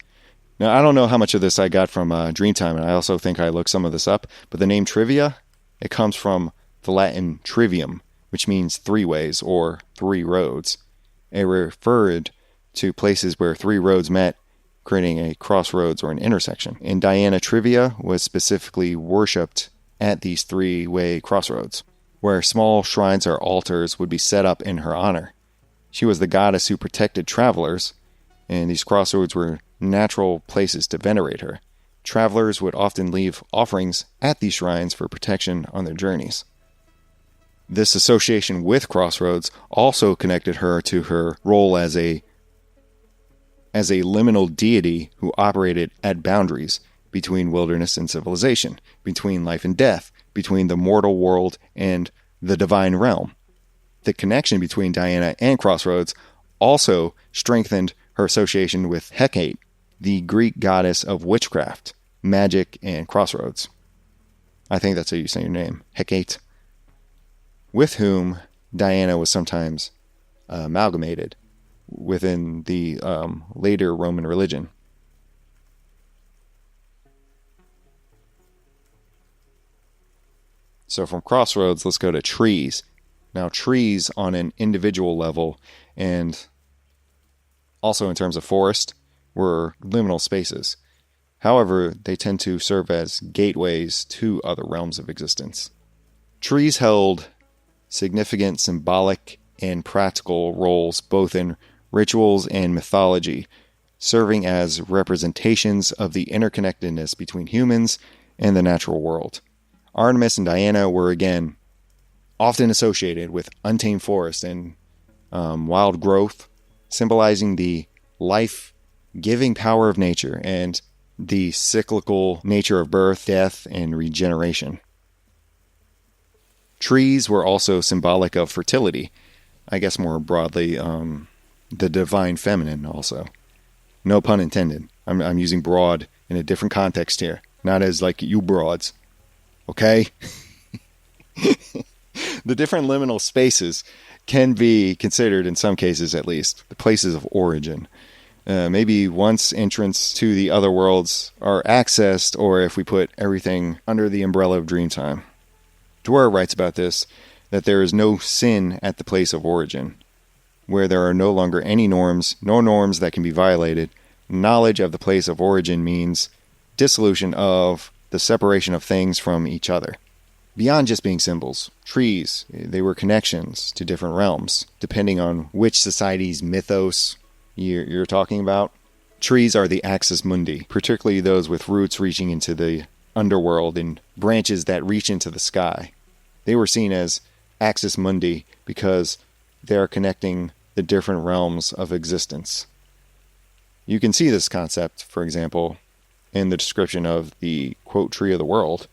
Speaker 1: Now, I don't know how much of this I got from Dreamtime, and I also think I looked some of this up, but the name Trivia, it comes from the Latin trivium, which means three ways or three roads. It referred to places where three roads met, creating a crossroads or an intersection. And Diana Trivia was specifically worshipped at these three-way crossroads, where small shrines or altars would be set up in her honor. She was the goddess who protected travelers, and these crossroads were natural places to venerate her. Travelers would often leave offerings at these shrines for protection on their journeys. This association with crossroads also connected her to her role as a liminal deity who operated at boundaries between wilderness and civilization, between life and death, between the mortal world and the divine realm. The connection between Diana and crossroads also strengthened her association with Hecate, the Greek goddess of witchcraft, magic, and crossroads. I think that's how you say your name, Hecate, with whom Diana was sometimes amalgamated within the later Roman religion. So from crossroads, let's go to trees. Now, trees on an individual level and also in terms of forest were liminal spaces. However, they tend to serve as gateways to other realms of existence. Trees held significant symbolic and practical roles both in rituals and mythology, serving as representations of the interconnectedness between humans and the natural world. Artemis and Diana were again often associated with untamed forest and wild growth, symbolizing the life-giving power of nature and the cyclical nature of birth, death, and regeneration. Trees were also symbolic of fertility. I guess more broadly, the divine feminine also. No pun intended. I'm using broad in a different context here. Not as like you broads. Okay? The different liminal spaces can be considered, in some cases at least, the places of origin. Maybe once entrance to the other worlds are accessed, or if we put everything under the umbrella of Dreamtime. Duerr writes about this, that there is no sin at the place of origin, where there are no longer any norms, no norms that can be violated. Knowledge of the place of origin means dissolution of the separation of things from each other. Beyond just being symbols, trees, they were connections to different realms, depending on which society's mythos you're talking about. Trees are the axis mundi, particularly those with roots reaching into the underworld and branches that reach into the sky. They were seen as axis mundi because they are connecting the different realms of existence. You can see this concept, for example, in the description of the, quote, tree of the world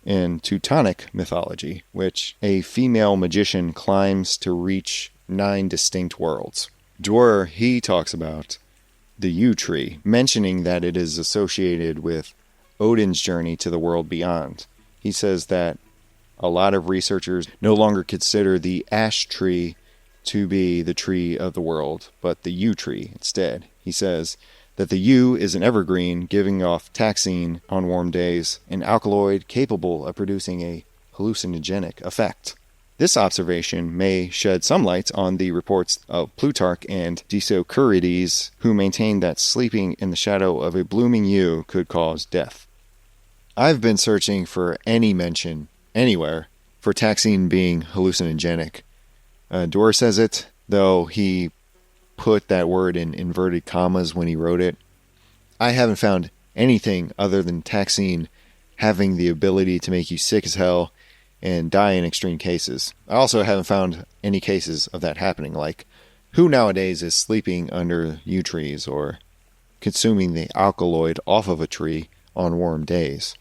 Speaker 1: in Teutonic mythology, which a female magician climbs to reach 9 distinct worlds. Duerr, he talks about the yew tree, mentioning that it is associated with Odin's journey to the world beyond. He says that a lot of researchers no longer consider the ash tree to be the tree of the world, but the yew tree instead. He says that the yew is an evergreen, giving off taxine on warm days, an alkaloid capable of producing a hallucinogenic effect. This observation may shed some light on the reports of Plutarch and Dioscorides, who maintained that sleeping in the shadow of a blooming yew could cause death. I've been searching for any mention, anywhere, for taxine being hallucinogenic. Duerr says it, though he put that word in inverted commas when he wrote it. I haven't found anything other than taxine having the ability to make you sick as hell and die in extreme cases. I also haven't found any cases of that happening, like who nowadays is sleeping under yew trees or consuming the alkaloid off of a tree on warm days.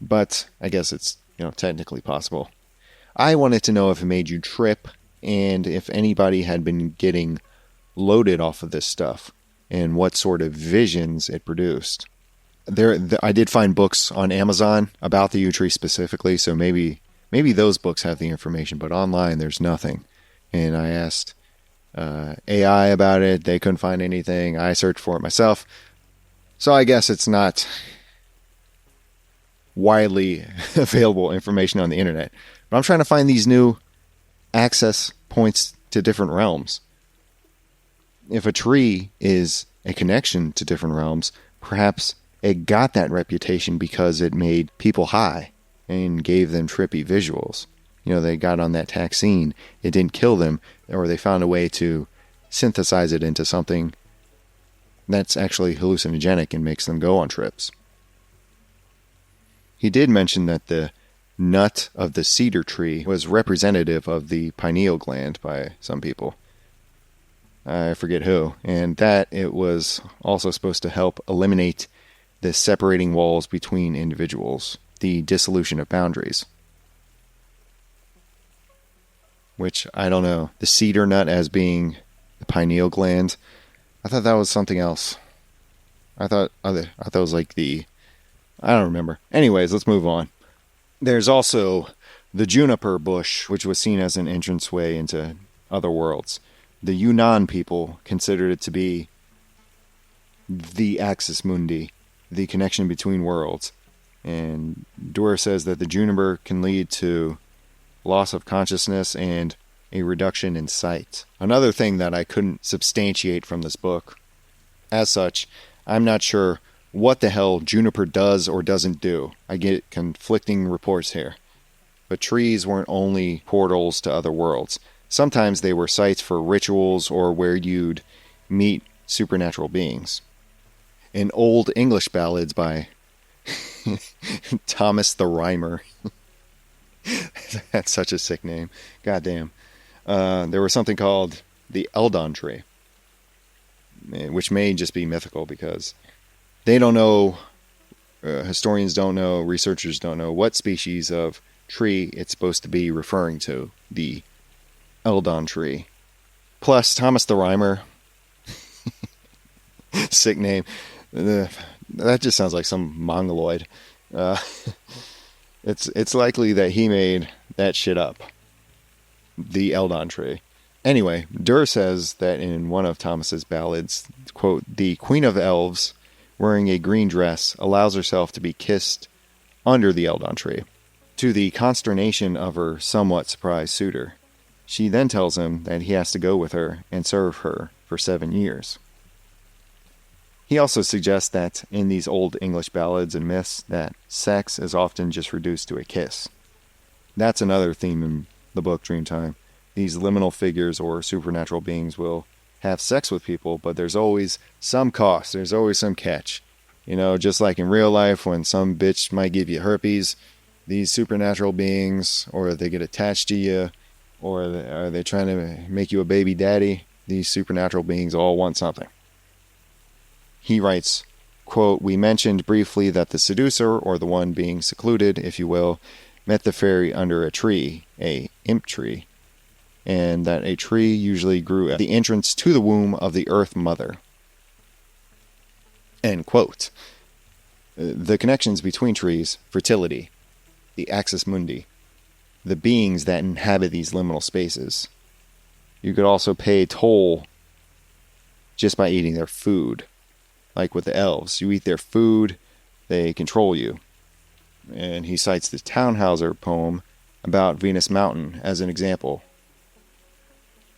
Speaker 1: But I guess it's, technically possible. I wanted to know if it made you trip and if anybody had been getting loaded off of this stuff and what sort of visions it produced. I did find books on Amazon about the yew tree specifically, so maybe those books have the information, but online there's nothing. And I asked AI about it. They couldn't find anything. I searched for it myself. So I guess it's not widely available information on the internet. But I'm trying to find these new access points to different realms. If a tree is a connection to different realms, perhaps it got that reputation because it made people high and gave them trippy visuals. They got on that taxine. It didn't kill them, or they found a way to synthesize it into something that's actually hallucinogenic and makes them go on trips. He did mention that the nut of the cedar tree was representative of the pineal gland by some people. I forget who. And that it was also supposed to help eliminate the separating walls between individuals, the dissolution of boundaries. Which, I don't know, the cedar nut as being the pineal gland, I thought that was something else. I thought it was like I don't remember. Anyways, let's move on. There's also the juniper bush, which was seen as an entranceway into other worlds. The Yunnan people considered it to be the axis mundi, the connection between worlds. And Duerr says that the juniper can lead to loss of consciousness and a reduction in sight. Another thing that I couldn't substantiate from this book. As such, I'm not sure what the hell juniper does or doesn't do. I get conflicting reports here. But trees weren't only portals to other worlds. Sometimes they were sites for rituals or where you'd meet supernatural beings. In Old English ballads by Thomas the Rhymer. That's such a sick name. Goddamn. There was something called the Eldon tree, which may just be mythical because they don't know, historians don't know, researchers don't know what species of tree it's supposed to be referring to, the Eldon tree. Plus, Thomas the Rhymer, sick name, that just sounds like some mongoloid. It's likely that he made that shit up, the Eldon tree. Anyway, Duerr says that in one of Thomas's ballads, quote, the Queen of Elves, wearing a green dress, allows herself to be kissed under the Eldon tree, to the consternation of her somewhat surprised suitor. She then tells him that he has to go with her and serve her for 7 years. He also suggests that in these old English ballads and myths that sex is often just reduced to a kiss. That's another theme in the book Dreamtime. These liminal figures or supernatural beings will have sex with people, but there's always some cost. There's always some catch. You know, just like in real life when some bitch might give you herpes, these supernatural beings, or they get attached to you, or are they trying to make you a baby daddy, these supernatural beings all want something. He writes, quote, we mentioned briefly that the seducer, or the one being secluded, if you will, met the fairy under a tree, a imp tree, and that a tree usually grew at the entrance to the womb of the Earth Mother. End quote. The connections between trees, fertility, the axis mundi, the beings that inhabit these liminal spaces. You could also pay toll just by eating their food. Like with the elves, you eat their food, they control you. And he cites the Tannhauser poem about Venus Mountain as an example.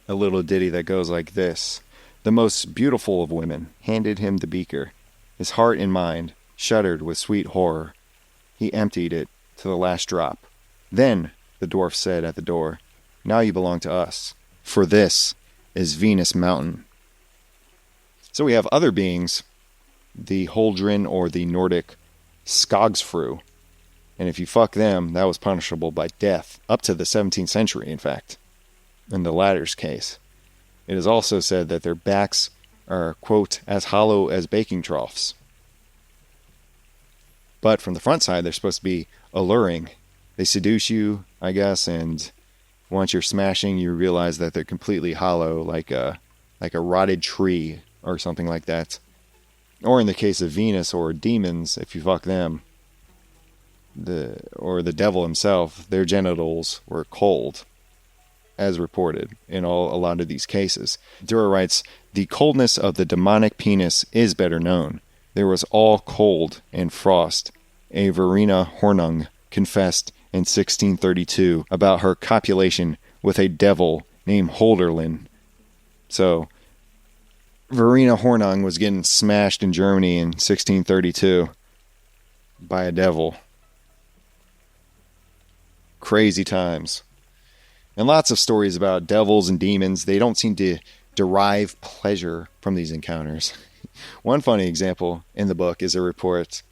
Speaker 1: A little ditty that goes like this. The most beautiful of women handed him the beaker. His heart and mind shuddered with sweet horror. He emptied it to the last drop. Then, the dwarf said at the door, now you belong to us, for this is Venus Mountain. So we have other beings, the Holdren or the Nordic Skogsfru. And if you fuck them, that was punishable by death, up to the 17th century, in fact. In the latter's case. It is also said that their backs are, quote, as hollow as baking troughs. But from the front side, they're supposed to be alluring. They seduce you, I guess, and once you're smashing, you realize that they're completely hollow, like a rotted tree or something like that. Or in the case of Venus or demons, if you fuck them, or the devil himself, their genitals were cold, as reported in a lot of these cases. Duerr writes, the coldness of the demonic penis is better known. There was all cold and frost. A Verena Hornung confessed in 1632 about her copulation with a devil named Holderlin. So, Verena Hornung was getting smashed in Germany in 1632 by a devil. Crazy times. And lots of stories about devils and demons. They don't seem to derive pleasure from these encounters. One funny example in the book is a report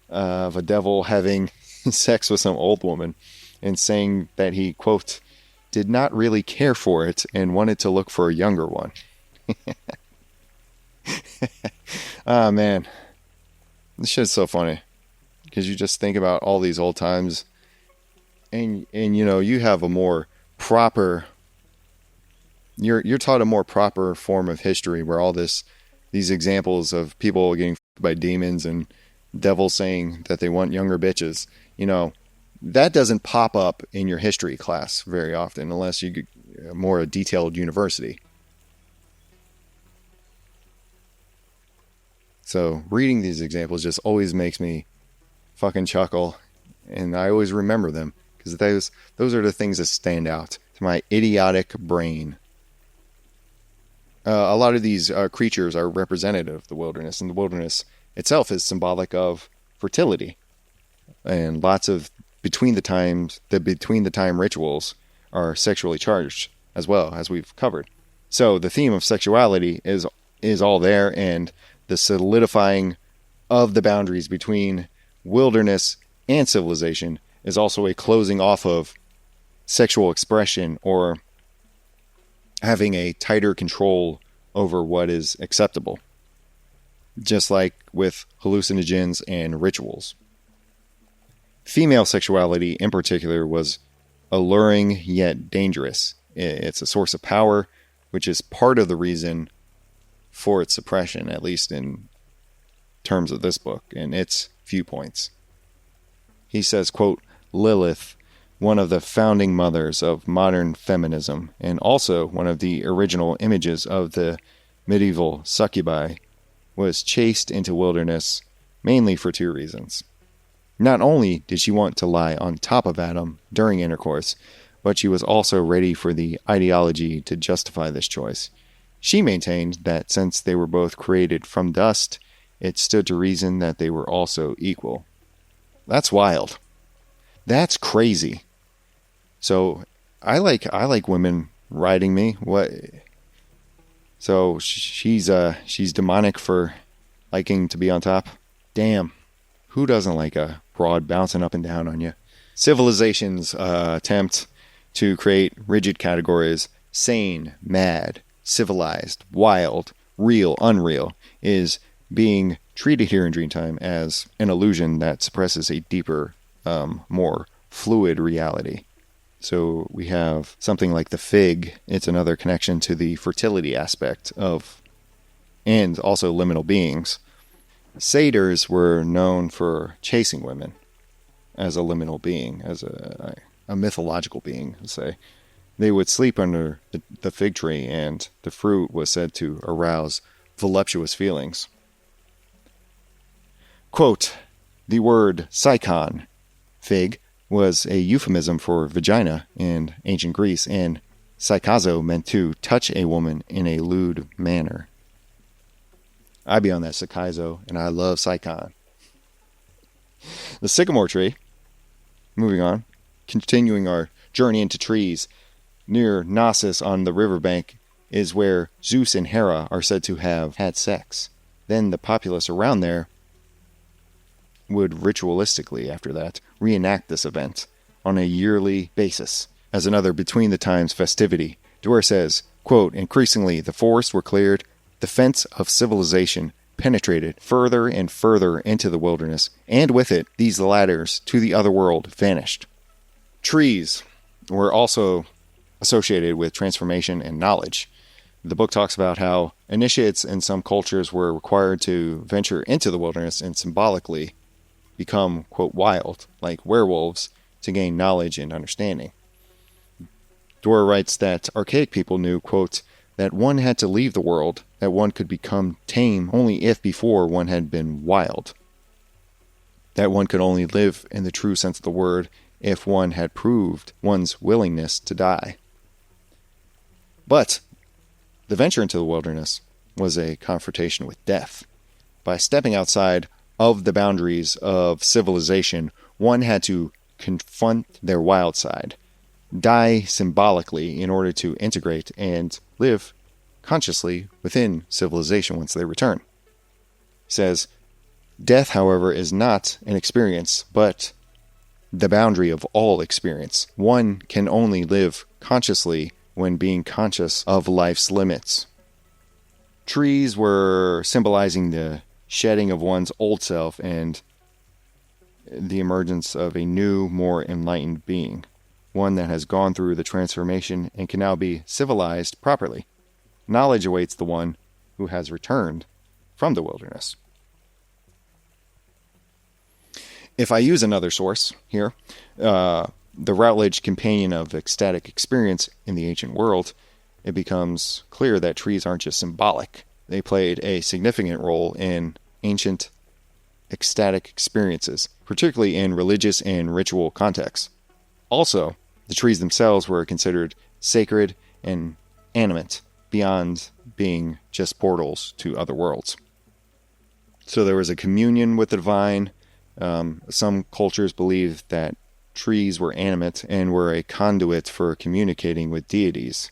Speaker 1: of a devil having sex with some old woman and saying that he, quote, did not really care for it and wanted to look for a younger one. Ah, man. This shit's so funny. Because you just think about all these old times and you know, you have a more proper, you're taught a more proper form of history where all these examples of people getting f***ed by demons and devils saying that they want younger bitches, you know, that doesn't pop up in your history class very often unless you get more a detailed university. So reading these examples just always makes me fucking chuckle, and I always remember them because those are the things that stand out to my idiotic brain. A lot of these creatures are representative of the wilderness, and the wilderness itself is symbolic of fertility. And lots of between the time rituals are sexually charged. as well, as we've covered. So the theme of sexuality is all there, and the solidifying of the boundaries between wilderness and civilization is also a closing off of sexual expression, or having a tighter control over what is acceptable, just like with hallucinogens and rituals. Female sexuality in particular was alluring yet dangerous. It's a source of power, which is part of the reason for its suppression, at least in terms of this book and its viewpoints. He says, quote, Lilith, one of the founding mothers of modern feminism, and also one of the original images of the medieval succubi, was chased into wilderness mainly for two reasons. Not only did she want to lie on top of Adam during intercourse, but she was also ready for the ideology to justify this choice. She maintained that since they were both created from dust, it stood to reason that they were also equal. That's wild. That's crazy. So I like women riding me. What? So she's demonic for liking to be on top. Damn. Who doesn't like a broad bouncing up and down on you? Civilization's attempt to create rigid categories, sane, mad, civilized, wild, real, unreal, is being treated here in Dreamtime as an illusion that suppresses a deeper, more fluid reality. So we have something like the fig. It's another connection to the fertility aspect of, and also liminal beings. Satyrs were known for chasing women as a liminal being, as a mythological being, say. They would sleep under the fig tree, and the fruit was said to arouse voluptuous feelings. Quote, the word psychon, fig, was a euphemism for vagina in ancient Greece, and psychazo meant to touch a woman in a lewd manner. I be on that psychazo, and I love psychon. The sycamore tree, moving on, continuing our journey into trees, near Knossos on the riverbank is where Zeus and Hera are said to have had sex. Then the populace around there would ritualistically, after that, reenact this event on a yearly basis as another between-the-times festivity. Duerr says, quote, increasingly the forests were cleared, the fence of civilization penetrated further and further into the wilderness, and with it, these ladders to the other world vanished. Trees were also associated with transformation and knowledge. The book talks about how initiates in some cultures were required to venture into the wilderness and symbolically become, quote, wild, like werewolves, to gain knowledge and understanding. Duerr writes that archaic people knew, quote, that one had to leave the world, that one could become tame only if before one had been wild. That one could only live in the true sense of the word if one had proved one's willingness to die. But the venture into the wilderness was a confrontation with death. By stepping outside of the boundaries of civilization, one had to confront their wild side, die symbolically in order to integrate and live consciously within civilization once they return. He says, death, however, is not an experience, but the boundary of all experience. One can only live consciously when being conscious of life's limits. Trees were symbolizing the shedding of one's old self and the emergence of a new, more enlightened being, one that has gone through the transformation and can now be civilized properly. Knowledge awaits the one who has returned from the wilderness. If I use another source here, the Routledge Companion of Ecstatic Experience in the Ancient World, it becomes clear that trees aren't just symbolic. They played a significant role in ancient ecstatic experiences, particularly in religious and ritual contexts. Also, the trees themselves were considered sacred and animate, beyond being just portals to other worlds. So there was a communion with the divine. Some cultures believed that trees were animate and were a conduit for communicating with deities.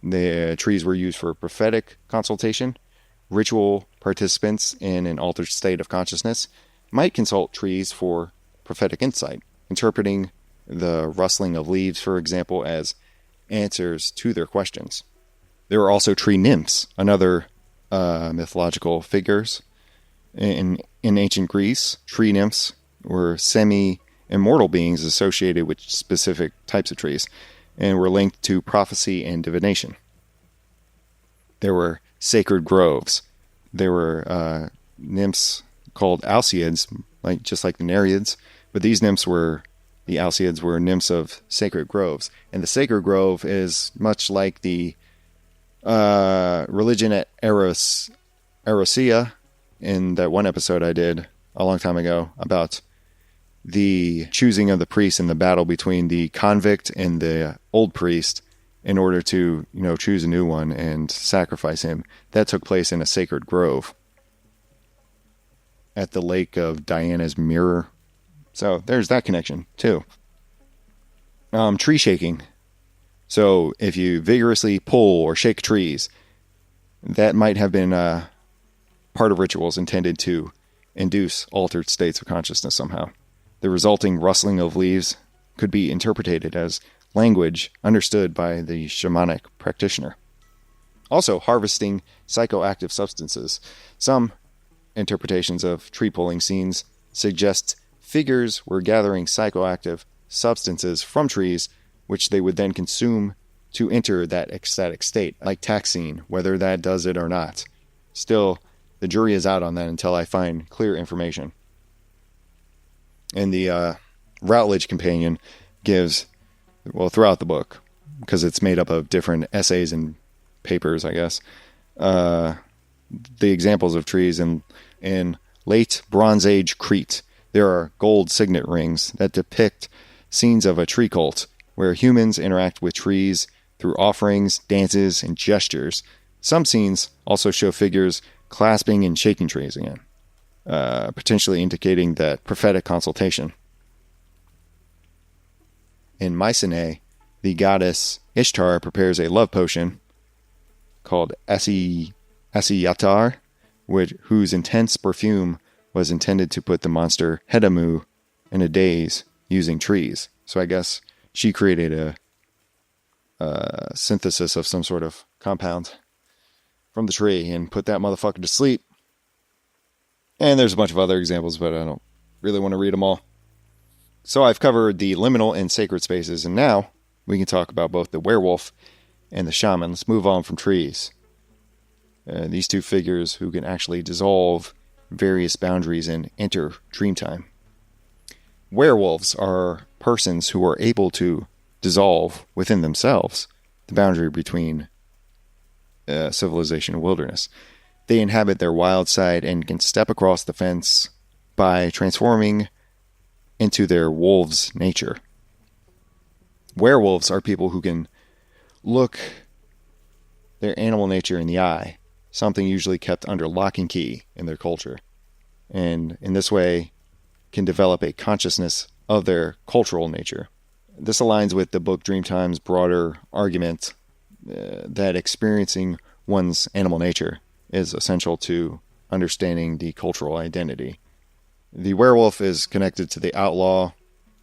Speaker 1: The trees were used for prophetic consultation. Ritual participants in an altered state of consciousness might consult trees for prophetic insight, interpreting the rustling of leaves, for example, as answers to their questions. There were also tree nymphs, another mythological figures. In ancient Greece, tree nymphs were semi-immortal beings associated with specific types of trees and were linked to prophecy and divination. There were sacred groves. There were nymphs called Alceids, just like the Nereids, but the Alceids were nymphs of sacred groves. And the sacred grove is much like the religion at Erosia in that one episode I did a long time ago about the choosing of the priest and the battle between the convict and the old priest in order to, choose a new one and sacrifice him. That took place in a sacred grove at the lake of Diana's Mirror. So there's that connection too. Tree shaking. So if you vigorously pull or shake trees, that might have been part of rituals intended to induce altered states of consciousness somehow. The resulting rustling of leaves could be interpreted as language understood by the shamanic practitioner. Also, harvesting psychoactive substances. Some interpretations of tree pulling scenes suggest figures were gathering psychoactive substances from trees, which they would then consume to enter that ecstatic state, like taxine, whether that does it or not. Still, the jury is out on that until I find clear information. And the Routledge Companion gives, throughout the book, because it's made up of different essays and papers, I guess, the examples of trees in late Bronze Age Crete. There are gold signet rings that depict scenes of a tree cult, where humans interact with trees through offerings, dances, and gestures. Some scenes also show figures clasping and shaking trees again, potentially indicating that prophetic consultation. In Mycenae, the goddess Ishtar prepares a love potion called Asiyatar, whose intense perfume was intended to put the monster Hedamu in a daze using trees. So I guess she created a synthesis of some sort of compound from the tree and put that motherfucker to sleep. And there's a bunch of other examples, but I don't really want to read them all. So I've covered the liminal and sacred spaces, and now we can talk about both the werewolf and the shaman. Let's move on from trees. These two figures who can actually dissolve various boundaries and enter Dreamtime. Werewolves are persons who are able to dissolve within themselves the boundary between civilization and wilderness. They inhabit their wild side and can step across the fence by transforming into their wolves' nature. Werewolves are people who can look their animal nature in the eye, something usually kept under lock and key in their culture, and in this way can develop a consciousness of their cultural nature. This aligns with the book Dreamtime's broader argument that experiencing one's animal nature is essential to understanding the cultural identity. The werewolf is connected to the outlaw.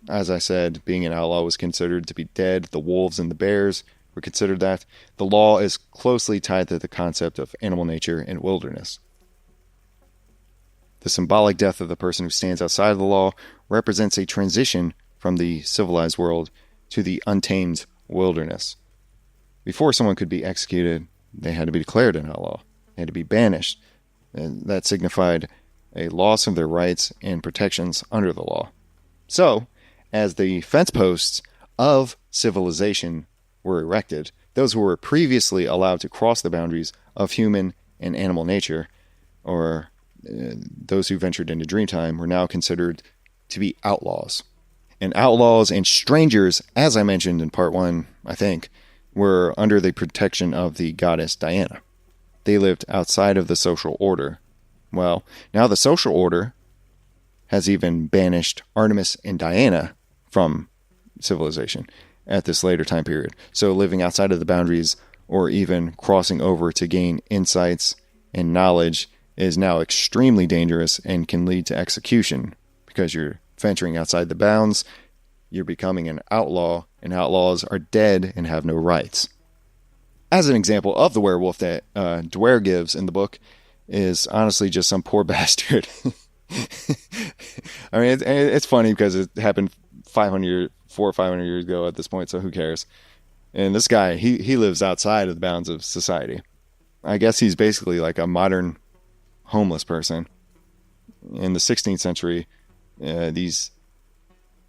Speaker 1: As I said, being an outlaw was considered to be dead. The wolves and the bears were considered that. The law is closely tied to the concept of animal nature and wilderness. The symbolic death of the person who stands outside of the law represents a transition from the civilized world to the untamed wilderness. Before someone could be executed, they had to be declared an outlaw. They had to be banished. And that signified a loss of their rights and protections under the law. So, as the fence posts of civilization were erected, those who were previously allowed to cross the boundaries of human and animal nature, or those who ventured into Dreamtime, were now considered to be outlaws. And outlaws and strangers, as I mentioned in part 1, I think, were under the protection of the goddess Diana. They lived outside of the social order. Well, now the social order has even banished Artemis and Diana from civilization at this later time period. So living outside of the boundaries or even crossing over to gain insights and knowledge is now extremely dangerous and can lead to execution because you're venturing outside the bounds, you're becoming an outlaw, and outlaws are dead and have no rights. As an example of the werewolf that Duerr gives in the book is honestly just some poor bastard. I mean, it's funny because it happened 400 or 500 years ago at this point, so who cares? And this guy, he lives outside of the bounds of society. I guess he's basically like a modern homeless person. In the 16th century,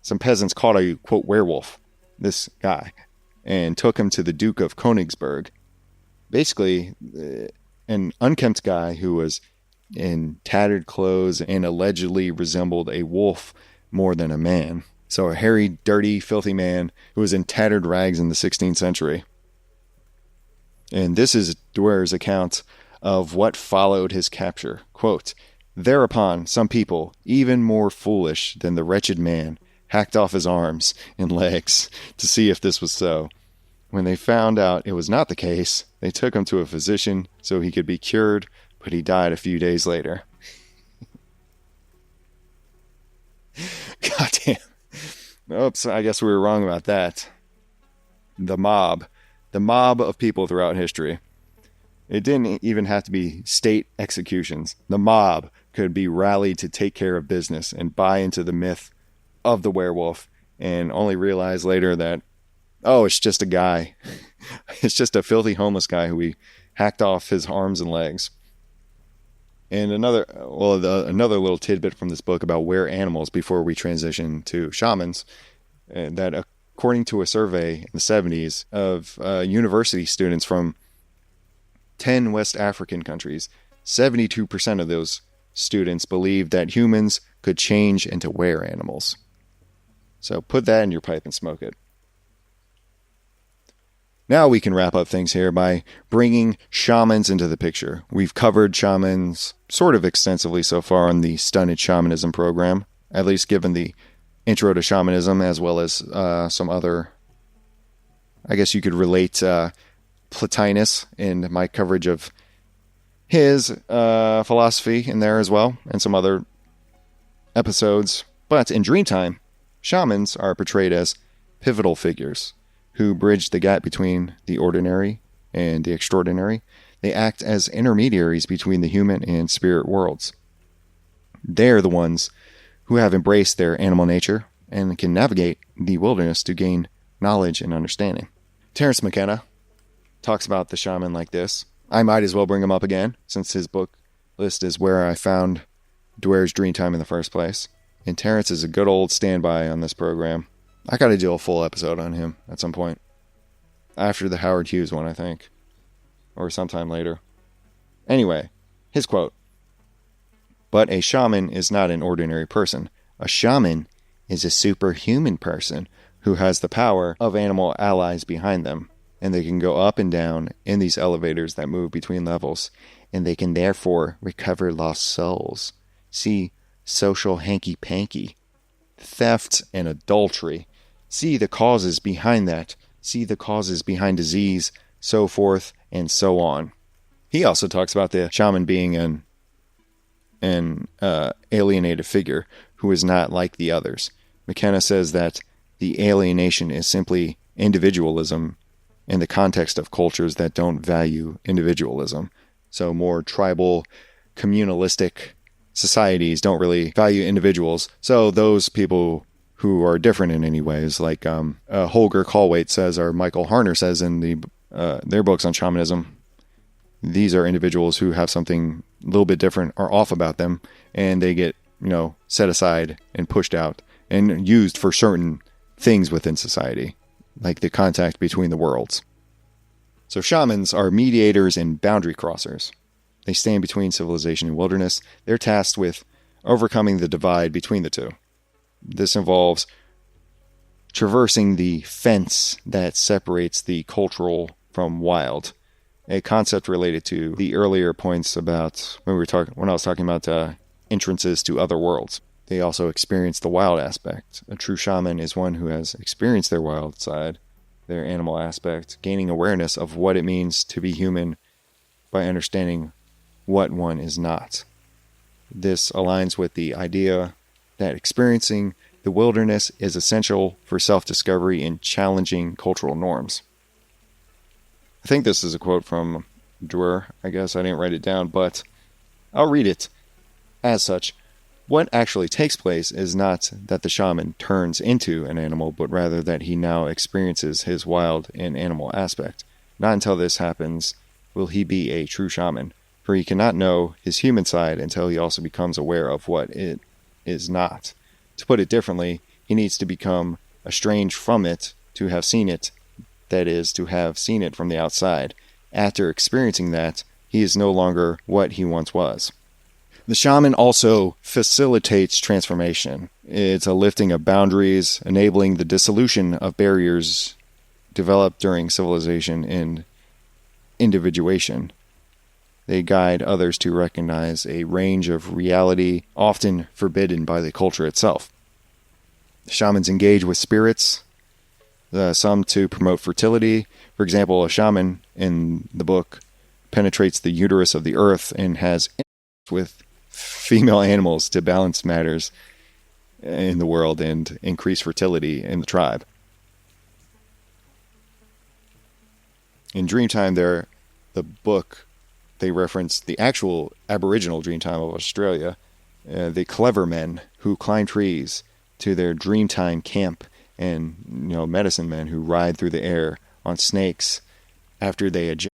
Speaker 1: some peasants caught a, quote, werewolf, this guy, and took him to the Duke of Königsberg. Basically, an unkempt guy who was in tattered clothes and allegedly resembled a wolf more than a man. So a hairy, dirty, filthy man who was in tattered rags in the 16th century. And this is Duerr's account of what followed his capture. Quote, "Thereupon some people, even more foolish than the wretched man, hacked off his arms and legs to see if this was so. When they found out it was not the case, they took him to a physician so he could be cured, but he died a few days later." Goddamn. Oops, I guess we were wrong about that. The mob of people throughout history. It didn't even have to be state executions. The mob could be rallied to take care of business and buy into the myth of the werewolf and only realize later that, oh, it's just a guy. It's just a filthy homeless guy who we hacked off his arms and legs. And another little tidbit from this book about were animals before we transition to shamans, that according to a survey in the 70s of university students from 10 West African countries, 72% of those students believed that humans could change into were animals. So put that in your pipe and smoke it. Now we can wrap up things here by bringing shamans into the picture. We've covered shamans sort of extensively so far on the Stunted Shamanism program, at least given the intro to shamanism, as well as some other, I guess you could relate Plotinus in my coverage of his philosophy in there as well, and some other episodes. But in Dreamtime, shamans are portrayed as pivotal figures who bridge the gap between the ordinary and the extraordinary. They act as intermediaries between the human and spirit worlds. They're the ones who have embraced their animal nature and can navigate the wilderness to gain knowledge and understanding. Terence McKenna talks about the shaman like this. I might as well bring him up again, since his book list is where I found Duerr's Dreamtime in the first place. And Terence is a good old standby on this program. I got to do a full episode on him at some point. After the Howard Hughes one, I think. Or sometime later. Anyway, his quote. "But a shaman is not an ordinary person. A shaman is a superhuman person who has the power of animal allies behind them. And they can go up and down in these elevators that move between levels. And they can therefore recover lost souls. See social hanky-panky, theft and adultery. See the causes behind that. See the causes behind disease, so forth and so on." He also talks about the shaman being an alienated figure who is not like the others. McKenna says that the alienation is simply individualism in the context of cultures that don't value individualism. So more tribal, communalistic societies don't really value individuals. So those people who are different in any ways, like Holger Kalwait says, or Michael Harner says in their books on shamanism, these are individuals who have something a little bit different or off about them, and they get, set aside and pushed out and used for certain things within society, like the contact between the worlds. So shamans are mediators and boundary crossers. They stand between civilization and wilderness. They're tasked with overcoming the divide between the two. This involves traversing the fence that separates the cultural from wild, a concept related to the earlier points about when I was talking about entrances to other worlds. They also experience the wild aspect. A true shaman is one who has experienced their wild side their animal aspect, gaining awareness of what it means to be human by understanding what one is not. This aligns with the idea that experiencing the wilderness is essential for self-discovery and challenging cultural norms. I think this is a quote from Duerr. I guess I didn't write it down, but I'll read it. As such, what actually takes place is not that the shaman turns into an animal, but rather that he now experiences his wild and animal aspect. Not until this happens will he be a true shaman, for he cannot know his human side until he also becomes aware of what it is not. To put it differently, he needs to become estranged from it to have seen it, that is, to have seen it from the outside. After experiencing that, he is no longer what he once was. The shaman also facilitates transformation. It's a lifting of boundaries, enabling the dissolution of barriers developed during civilization and individuation. They guide others to recognize a range of reality often forbidden by the culture itself. The shamans engage with spirits, some to promote fertility. For example, a shaman in the book penetrates the uterus of the earth and has intercourse with female animals to balance matters in the world and increase fertility in the tribe. In Dreamtime, the book, they reference the actual Aboriginal Dreamtime of Australia, the clever men who climb trees to their Dreamtime camp, and medicine men who ride through the air on snakes after they adjust.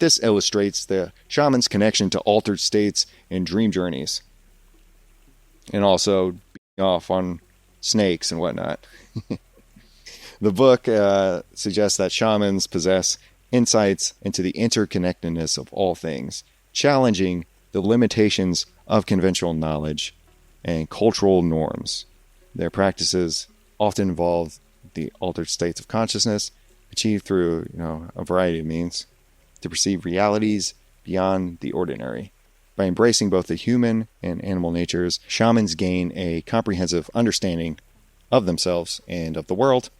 Speaker 1: This illustrates the shaman's connection to altered states and dream journeys, and also being off on snakes and whatnot. The book suggests that shamans possess insights into the interconnectedness of all things, challenging the limitations of conventional knowledge and cultural norms. Their practices often involve the altered states of consciousness, achieved through a variety of means, to perceive realities beyond the ordinary. By embracing both the human and animal natures, shamans gain a comprehensive understanding of themselves and of the world,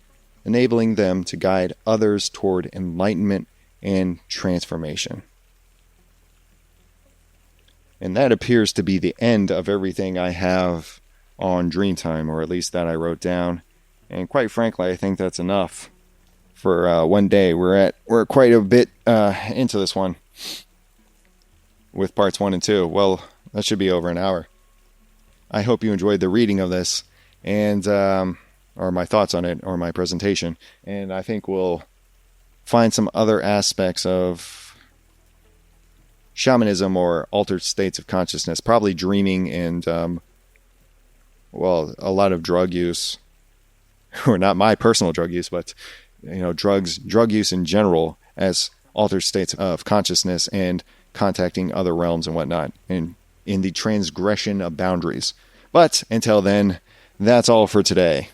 Speaker 1: enabling them to guide others toward enlightenment and transformation. And that appears to be the end of everything I have on Dreamtime, or at least that I wrote down. And quite frankly, I think that's enough for one day. We're quite a bit into this one with parts 1 and 2. Well, that should be over an hour. I hope you enjoyed the reading of this and or my thoughts on it, or my presentation. And I think we'll find some other aspects of shamanism or altered states of consciousness, probably dreaming and a lot of drug use, or not my personal drug use, but drug use in general as altered states of consciousness and contacting other realms and whatnot, and in the transgression of boundaries. But until then, that's all for today.